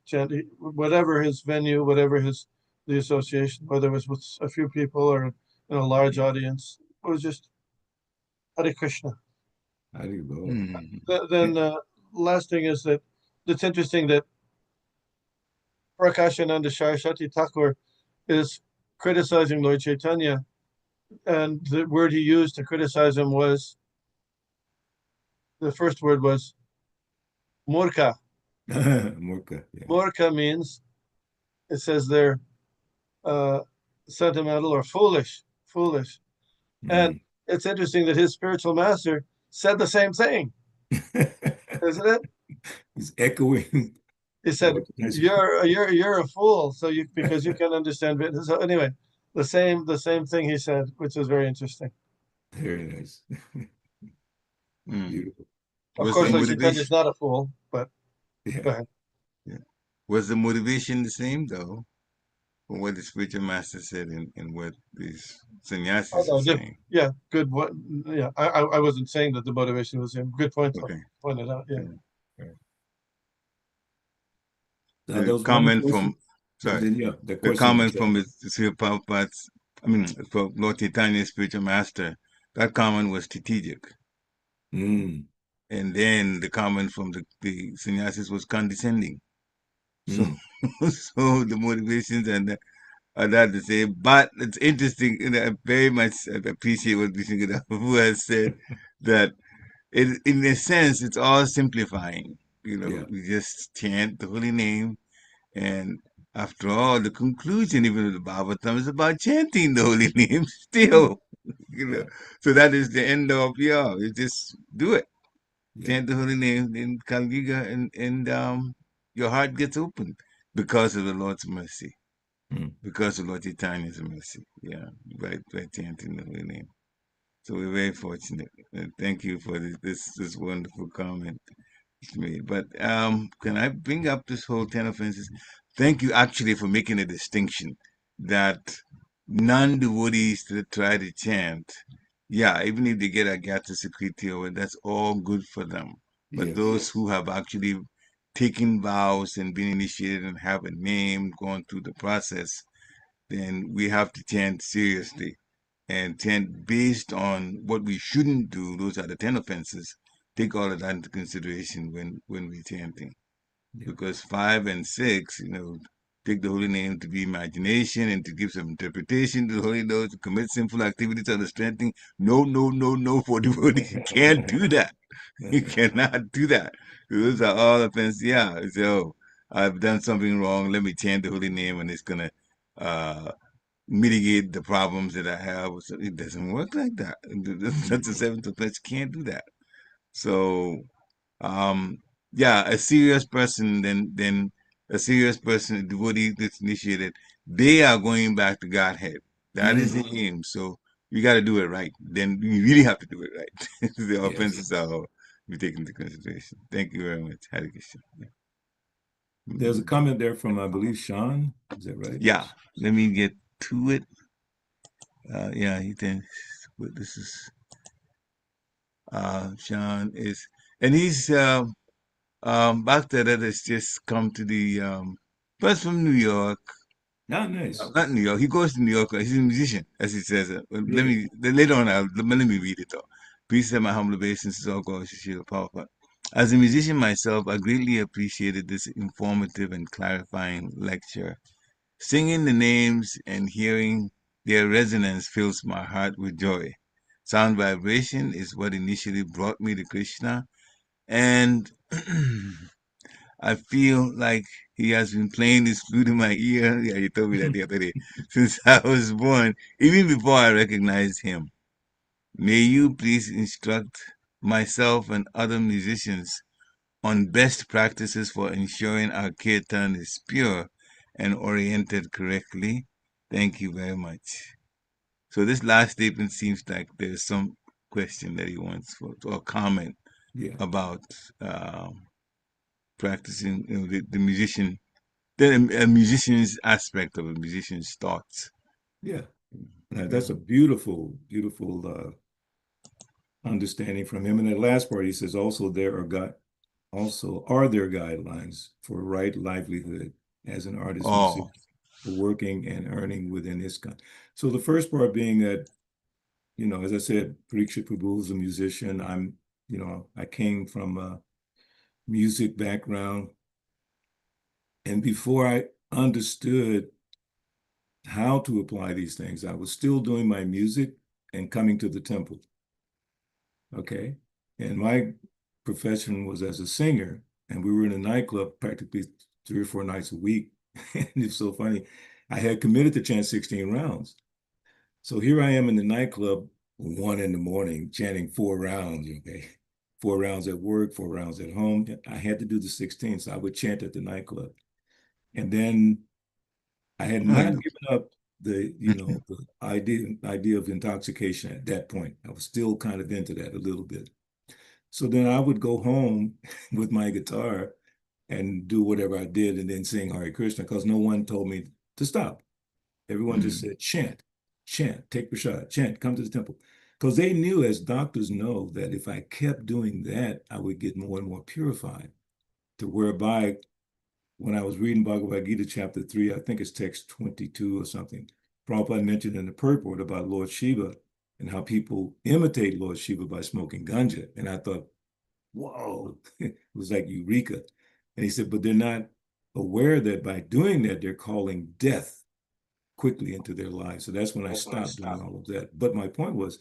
[SPEAKER 5] Whatever his venue, whatever the association, whether it was with a few people or in a large audience, it was just Hare Krishna.
[SPEAKER 4] Haribol.
[SPEAKER 5] Then last thing is that it's interesting that Prakashananda Saraswati Thakur is criticizing Lord Chaitanya, and the word he used to criticize him was, the first word was murka.
[SPEAKER 4] Murka, yeah.
[SPEAKER 5] Murka means, it says there, sentimental or foolish. And it's interesting that his spiritual master said the same thing, isn't it?
[SPEAKER 4] He's echoing.
[SPEAKER 5] He said, "You're a fool." So because you can understand it. So anyway, the same thing he said, which was very interesting.
[SPEAKER 4] Very nice. Beautiful.
[SPEAKER 5] Of course, Lord Chaitanya is not a fool, but
[SPEAKER 4] yeah.
[SPEAKER 5] Go ahead.
[SPEAKER 3] Yeah. Was the motivation the same though, from what the spiritual master said and what these sannyasis are saying?
[SPEAKER 5] Yeah, good. Yeah, I wasn't saying that the motivation was him. Good point.
[SPEAKER 3] Okay.
[SPEAKER 5] Pointed out. Yeah.
[SPEAKER 3] The comment from, sorry, the comment from Sri Prabhupada's, from Lord Chaitanya's spiritual master, that comment was strategic. And then the comment from the sannyasis was condescending. So, so the motivations and are that to say, but it's interesting, and I very much appreciate what Vishnu who has said that in a sense, it's all simplifying. We just chant the holy name, and after all, the conclusion, even of the Bhagavatam, is about chanting the holy name still. So that is the end of, you just do it. Chant the holy name in Kali Yuga, and your heart gets opened because of the Lord's mercy, because of Lord Chaitanya's mercy. Yeah, by chanting the holy name. So we're very fortunate. Thank you for this wonderful comment made. But can I bring up this whole 10 offenses? Thank you actually for making a distinction that non-devotees that try to chant, even if they get a Gata Sakriti over, that's all good for them. But those who have actually taken vows and been initiated and have a name, gone through the process, then we have to chant seriously and chant based on what we shouldn't do. Those are the 10 offenses. Take all of that into consideration when we're chanting. Because 5 and 6, take the holy name to be imagination and to give some interpretation to the holy name, to commit sinful activities on the strengthening. No, for devotees. You can't do that. You cannot do that. Those are all offenses. Yeah. So I've done something wrong. Let me chant the holy name and it's going to mitigate the problems that I have. So it doesn't work like that. That's the seventh offense. You can't do that. So a serious person, then a serious person, a devotee that's initiated, they are going back to Godhead. That is the aim. So you got to do it right. Then you really have to do it right. The offenses are all be taken into consideration. Thank you very much. Hare Krishna.
[SPEAKER 4] There's a comment there from, I believe, Sean. Is that right?
[SPEAKER 3] Yeah. Let me get to it. He thinks this is Sean is, and he's Bhakta that has just come to the first from New York.
[SPEAKER 4] Nice.
[SPEAKER 3] Not New York. He goes to New York. He's a musician, as he says. Later on, let me read it though. Please have my humble obeisances, all God, Shishira Prabhupada. As a musician myself, I greatly appreciated this informative and clarifying lecture. Singing the names and hearing their resonance fills my heart with joy. Sound vibration is what initially brought me to Krishna, and I feel like he has been playing this flute in my ear. Yeah, he told me that the other day. Since I was born, even before I recognized him. May you please instruct myself and other musicians on best practices for ensuring our kirtan is pure and oriented correctly. Thank you very much. So this last statement seems like there's some question that he wants or comment about practicing, the musician a musician's aspect of a musician's thoughts.
[SPEAKER 4] Yeah. That's a beautiful, beautiful understanding from him. And that last part, he says, also are there guidelines for right livelihood as an artist musician,
[SPEAKER 3] Oh,
[SPEAKER 4] working and earning within ISKCON. So the first part being that, as I said, Parikshit Prabhu is a musician. I came from a music background. And before I understood how to apply these things, I was still doing my music and coming to the temple. Okay. And my profession was as a singer, and we were in a nightclub practically 3 or 4 nights a week. And it's so funny. I had committed to chant 16 rounds. So here I am in the nightclub, 1 a.m, chanting 4 rounds, okay? 4 rounds at work, 4 rounds at home. I had to do the 16, so I would chant at the nightclub. And then I had not given up the idea of intoxication at that point. I was still kind of into that a little bit. So then I would go home with my guitar and do whatever I did and then sing Hare Krishna because no one told me to stop. Everyone just said, chant, chant, take prasad, chant, come to the temple. Because they knew, as doctors know, that if I kept doing that, I would get more and more purified, to whereby when I was reading Bhagavad Gita chapter 3, I think it's text 22 or something, Prabhupada mentioned in the purport about Lord Shiva and how people imitate Lord Shiva by smoking ganja. And I thought, whoa, it was like eureka. And he said, but they're not aware that by doing that, they're calling death quickly into their lives. So that's when I stopped doing all of that. But my point was,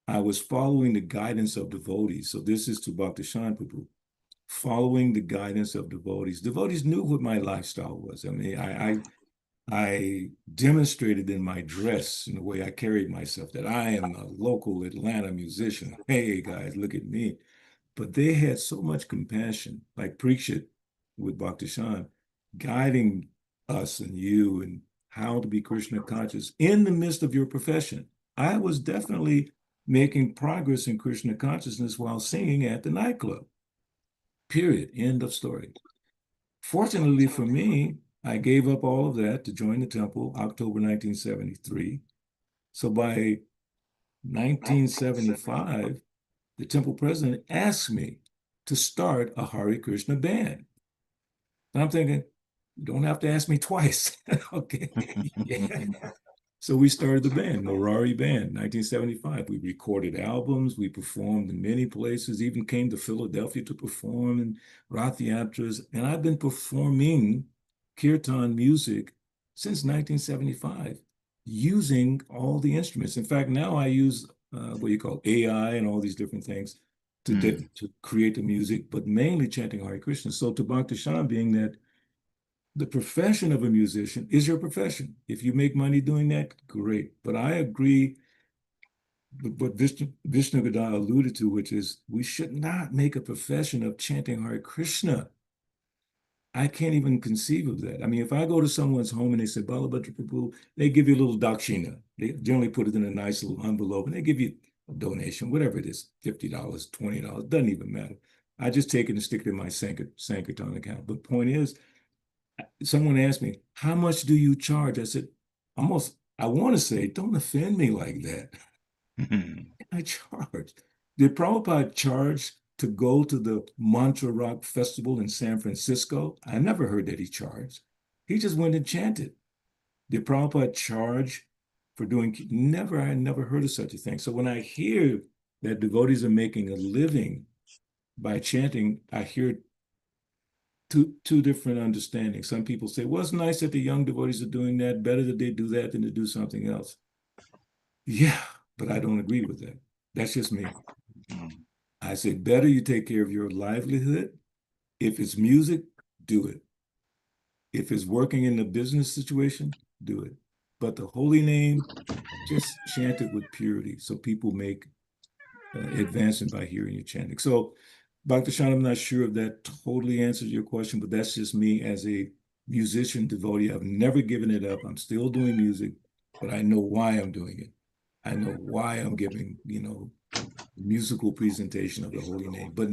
[SPEAKER 4] I was following the guidance of devotees. So this is to Bhattacharya Prabhu, following the guidance of devotees. Devotees knew what my lifestyle was. I mean, I demonstrated in my dress and the way I carried myself that I am a local Atlanta musician. Hey guys, look at me. But they had so much compassion, like Parikshit with Bhaktishant, guiding us and you and how to be Krishna conscious in the midst of your profession. I was definitely making progress in Krishna consciousness while singing at the nightclub. Period. End of story. Fortunately for me, I gave up all of that to join the temple, October 1973. So by 1975, the temple president asked me to start a Hare Krishna band. And I'm thinking, you don't have to ask me twice. Okay. Yeah. So we started the band, Morari Band, 1975. We recorded albums, we performed in many places, even came to Philadelphia to perform in Rath Yatras. And I've been performing kirtan music since 1975, using all the instruments. In fact, now I use what you call AI and all these different things to create the music, but mainly chanting Hare Krishna. So to Bhakti Shan, being that the profession of a musician is your profession. If you make money doing that, great. But I agree with what Vishnu Gada alluded to, which is we should not make a profession of chanting Hare Krishna. I can't even conceive of that. I mean, if I go to someone's home and they say, Balabhadra Prabhu, they give you a little dakshina. They generally put it in a nice little envelope and they give you a donation, whatever it is, $50, $20, doesn't even matter. I just take it and stick it in my Sankirtan account. But point is, someone asked me, how much do you charge? I said, I want to say, don't offend me like that. I charge. Did Prabhupada charge to go to the Mantra Rock Festival in San Francisco? I never heard that he charged. He just went and chanted. Did Prabhupada charge for doing? I never heard of such a thing. So when I hear that devotees are making a living by chanting, I hear two different understandings. Some people say, well, it's nice that the young devotees are doing that. Better that they do that than to do something else. Yeah, but I don't agree with that. That's just me. I say, better you take care of your livelihood. If it's music, do it. If it's working in a business situation, do it. But the holy name, just chant it with purity so people make advancement by hearing you chanting. So, Dr. Shan, I'm not sure if that totally answers your question, but that's just me as a musician devotee. I've never given it up. I'm still doing music, but I know why I'm doing it. I know why I'm giving, musical presentation of the holy name, but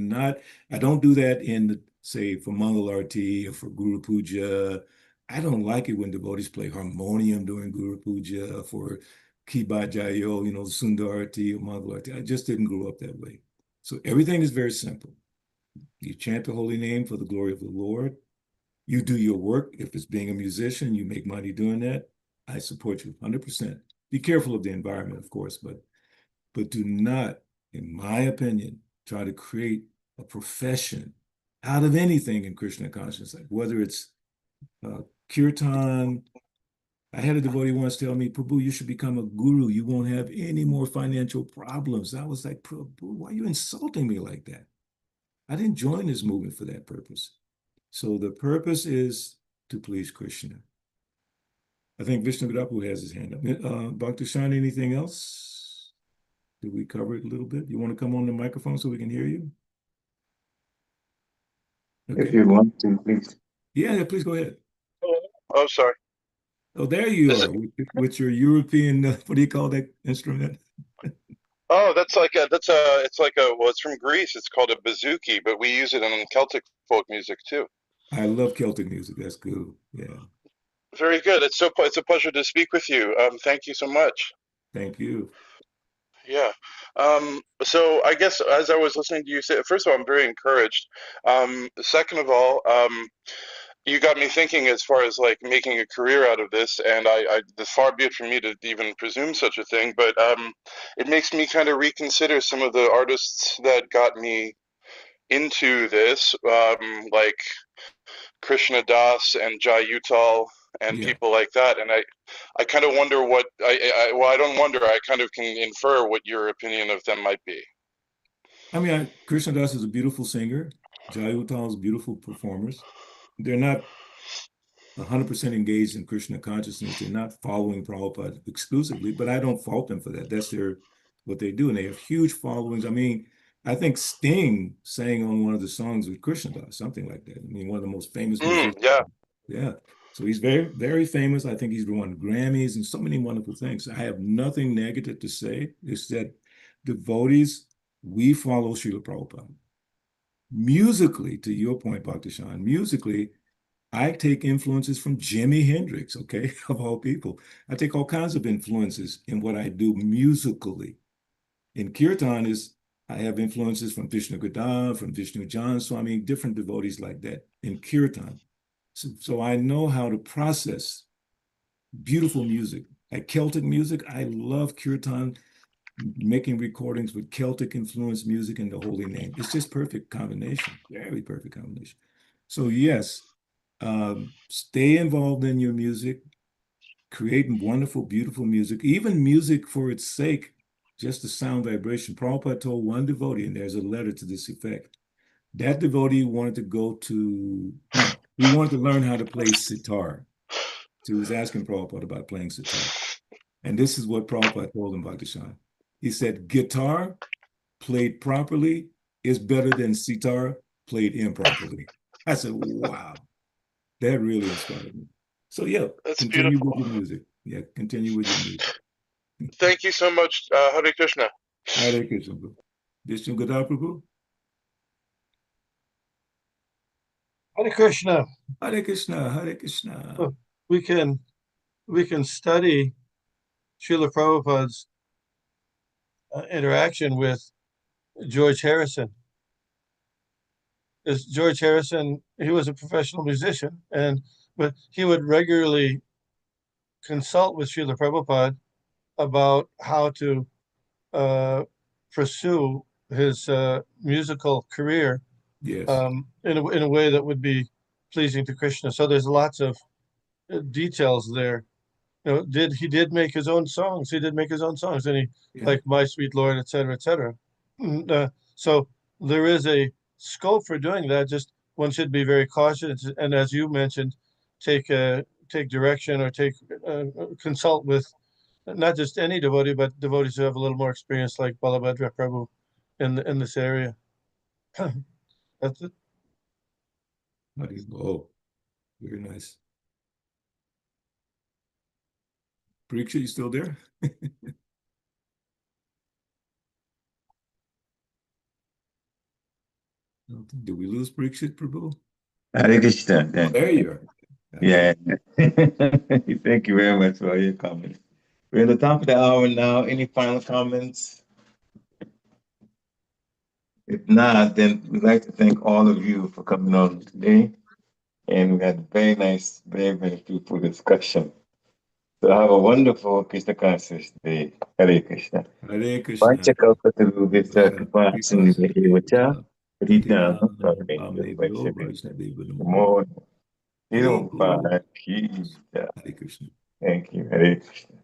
[SPEAKER 4] I don't do that in say for Mangal Arti or for Guru Puja I don't like it when devotees play harmonium during Guru Puja for Kiba Jayo, Sundarati or Mangalarti. I just didn't grow up that way. So everything is very simple. You chant the holy name for the glory of the Lord. You do your work. If it's being a musician, you make money doing that. I support you 100%. Be careful of the environment, of course, but do not, in my opinion, try to create a profession out of anything in Krishna consciousness, like whether it's kirtan. I had a devotee once tell me, Prabhu, you should become a guru. You won't have any more financial problems. I was like, Prabhu, why are you insulting me like that? I didn't join this movement for that purpose. So the purpose is to please Krishna. I think Vishnu Gadapu has his hand up. Dr. Shan, anything else? Did we cover it a little bit? You want to come on the microphone so we can hear you?
[SPEAKER 8] If you want to, please.
[SPEAKER 4] Yeah, please go ahead.
[SPEAKER 9] Oh, sorry.
[SPEAKER 4] Oh, there you
[SPEAKER 9] Is
[SPEAKER 4] are with your European, what do you call that instrument?
[SPEAKER 9] Oh, it's like well, it's from Greece. It's called a bouzouki, but we use it in Celtic folk music too.
[SPEAKER 4] I love Celtic music. That's cool. Yeah.
[SPEAKER 9] Very good. It's a pleasure to speak with you. Thank you so much.
[SPEAKER 4] Thank you.
[SPEAKER 9] Yeah. So I guess as I was listening to you say, first of all, I'm very encouraged. Second of all, you got me thinking as far as like making a career out of this, and far be it from me to even presume such a thing, but it makes me kind of reconsider some of the artists that got me into this, like Krishna Das and Jai Uttal and
[SPEAKER 4] Yeah.
[SPEAKER 9] people like that, and I kind of wonder what well, I don't wonder, I kind of can infer what your opinion of them might be.
[SPEAKER 4] I mean, Krishna Das is a beautiful singer. Jai Uttal is beautiful performers. They're not 100% engaged in Krishna consciousness. They're not following Prabhupada exclusively, but I don't fault them for that. That's what they do. And they have huge followings. I mean, I think Sting sang on one of the songs with Krishna Das, something like that. I mean, one of the most famous musicians.
[SPEAKER 9] Yeah.
[SPEAKER 4] Yeah. So he's very, very famous. I think he's won Grammys and so many wonderful things. I have nothing negative to say. It's that devotees, we follow Srila Prabhupada. Musically, to your point, Bhakti Shan, musically, I take influences from Jimi Hendrix, okay, of all people. I take all kinds of influences in what I do musically. In Kirtan I have influences from Vishnu Gadam, from Vishnu Jan Swami, different devotees like that in Kirtan. So I know how to process beautiful music. Like Celtic music, I love Kirtan, making recordings with Celtic influenced music and the holy name. It's just perfect combination, very perfect combination. So yes, stay involved in your music, creating wonderful, beautiful music, even music for its sake, just the sound vibration. Prabhupada told one devotee, and there's a letter to this effect. That devotee wanted to he wanted to learn how to play sitar. So he was asking Prabhupada about playing sitar. And this is what Prabhupada told him, Bhakti Shan. He said, guitar played properly is better than sitar played improperly. I said, wow, that really inspired me. So yeah,
[SPEAKER 9] That's
[SPEAKER 4] continue
[SPEAKER 9] beautiful.
[SPEAKER 4] with your music. Yeah, continue with your music.
[SPEAKER 9] Thank you so much. Hare Krishna.
[SPEAKER 4] Hare Krishna. Vishnu Gadar Prabhu.
[SPEAKER 5] Hare Krishna.
[SPEAKER 4] Hare Krishna. Hare Krishna.
[SPEAKER 5] We can study Srila Prabhupada's interaction with George Harrison. As George Harrison, he was a professional musician, but he would regularly consult with Srila Prabhupada about how to pursue his musical career
[SPEAKER 4] Yes.
[SPEAKER 5] in a way that would be pleasing to Krishna. So there's lots of details there. He did make his own songs. He did make his own songs, and like My Sweet Lord, etc., etc. So there is a scope for doing that. Just one should be very cautious, and as you mentioned, take direction or consult with not just any devotee, but devotees who have a little more experience, like Balabhadra Prabhu in this area. That's it.
[SPEAKER 4] Oh, very nice. Pariksha, you still there? Did we lose Parikshit Prabhu?
[SPEAKER 8] Hare Krishna.
[SPEAKER 4] Oh, there you are.
[SPEAKER 3] Yeah. Thank you very much for your comments. We're at the top of the hour now. Any final comments? If not, then we'd like to thank all of you for coming on today. And we had a very nice, very fruitful discussion. So have a wonderful Krishna conscious day. Hare Krishna.
[SPEAKER 4] Hare Krishna.
[SPEAKER 3] Panchakapataru Visa Kripasini Evacha Pritana
[SPEAKER 4] Patitanam
[SPEAKER 3] Karne
[SPEAKER 4] Pamebhyo
[SPEAKER 3] Vaishnavi
[SPEAKER 4] Vaishnavibhyo
[SPEAKER 3] Namo
[SPEAKER 4] Hare
[SPEAKER 3] Nirvana Hare
[SPEAKER 4] Krishna.
[SPEAKER 3] Thank you. Hare Krishna.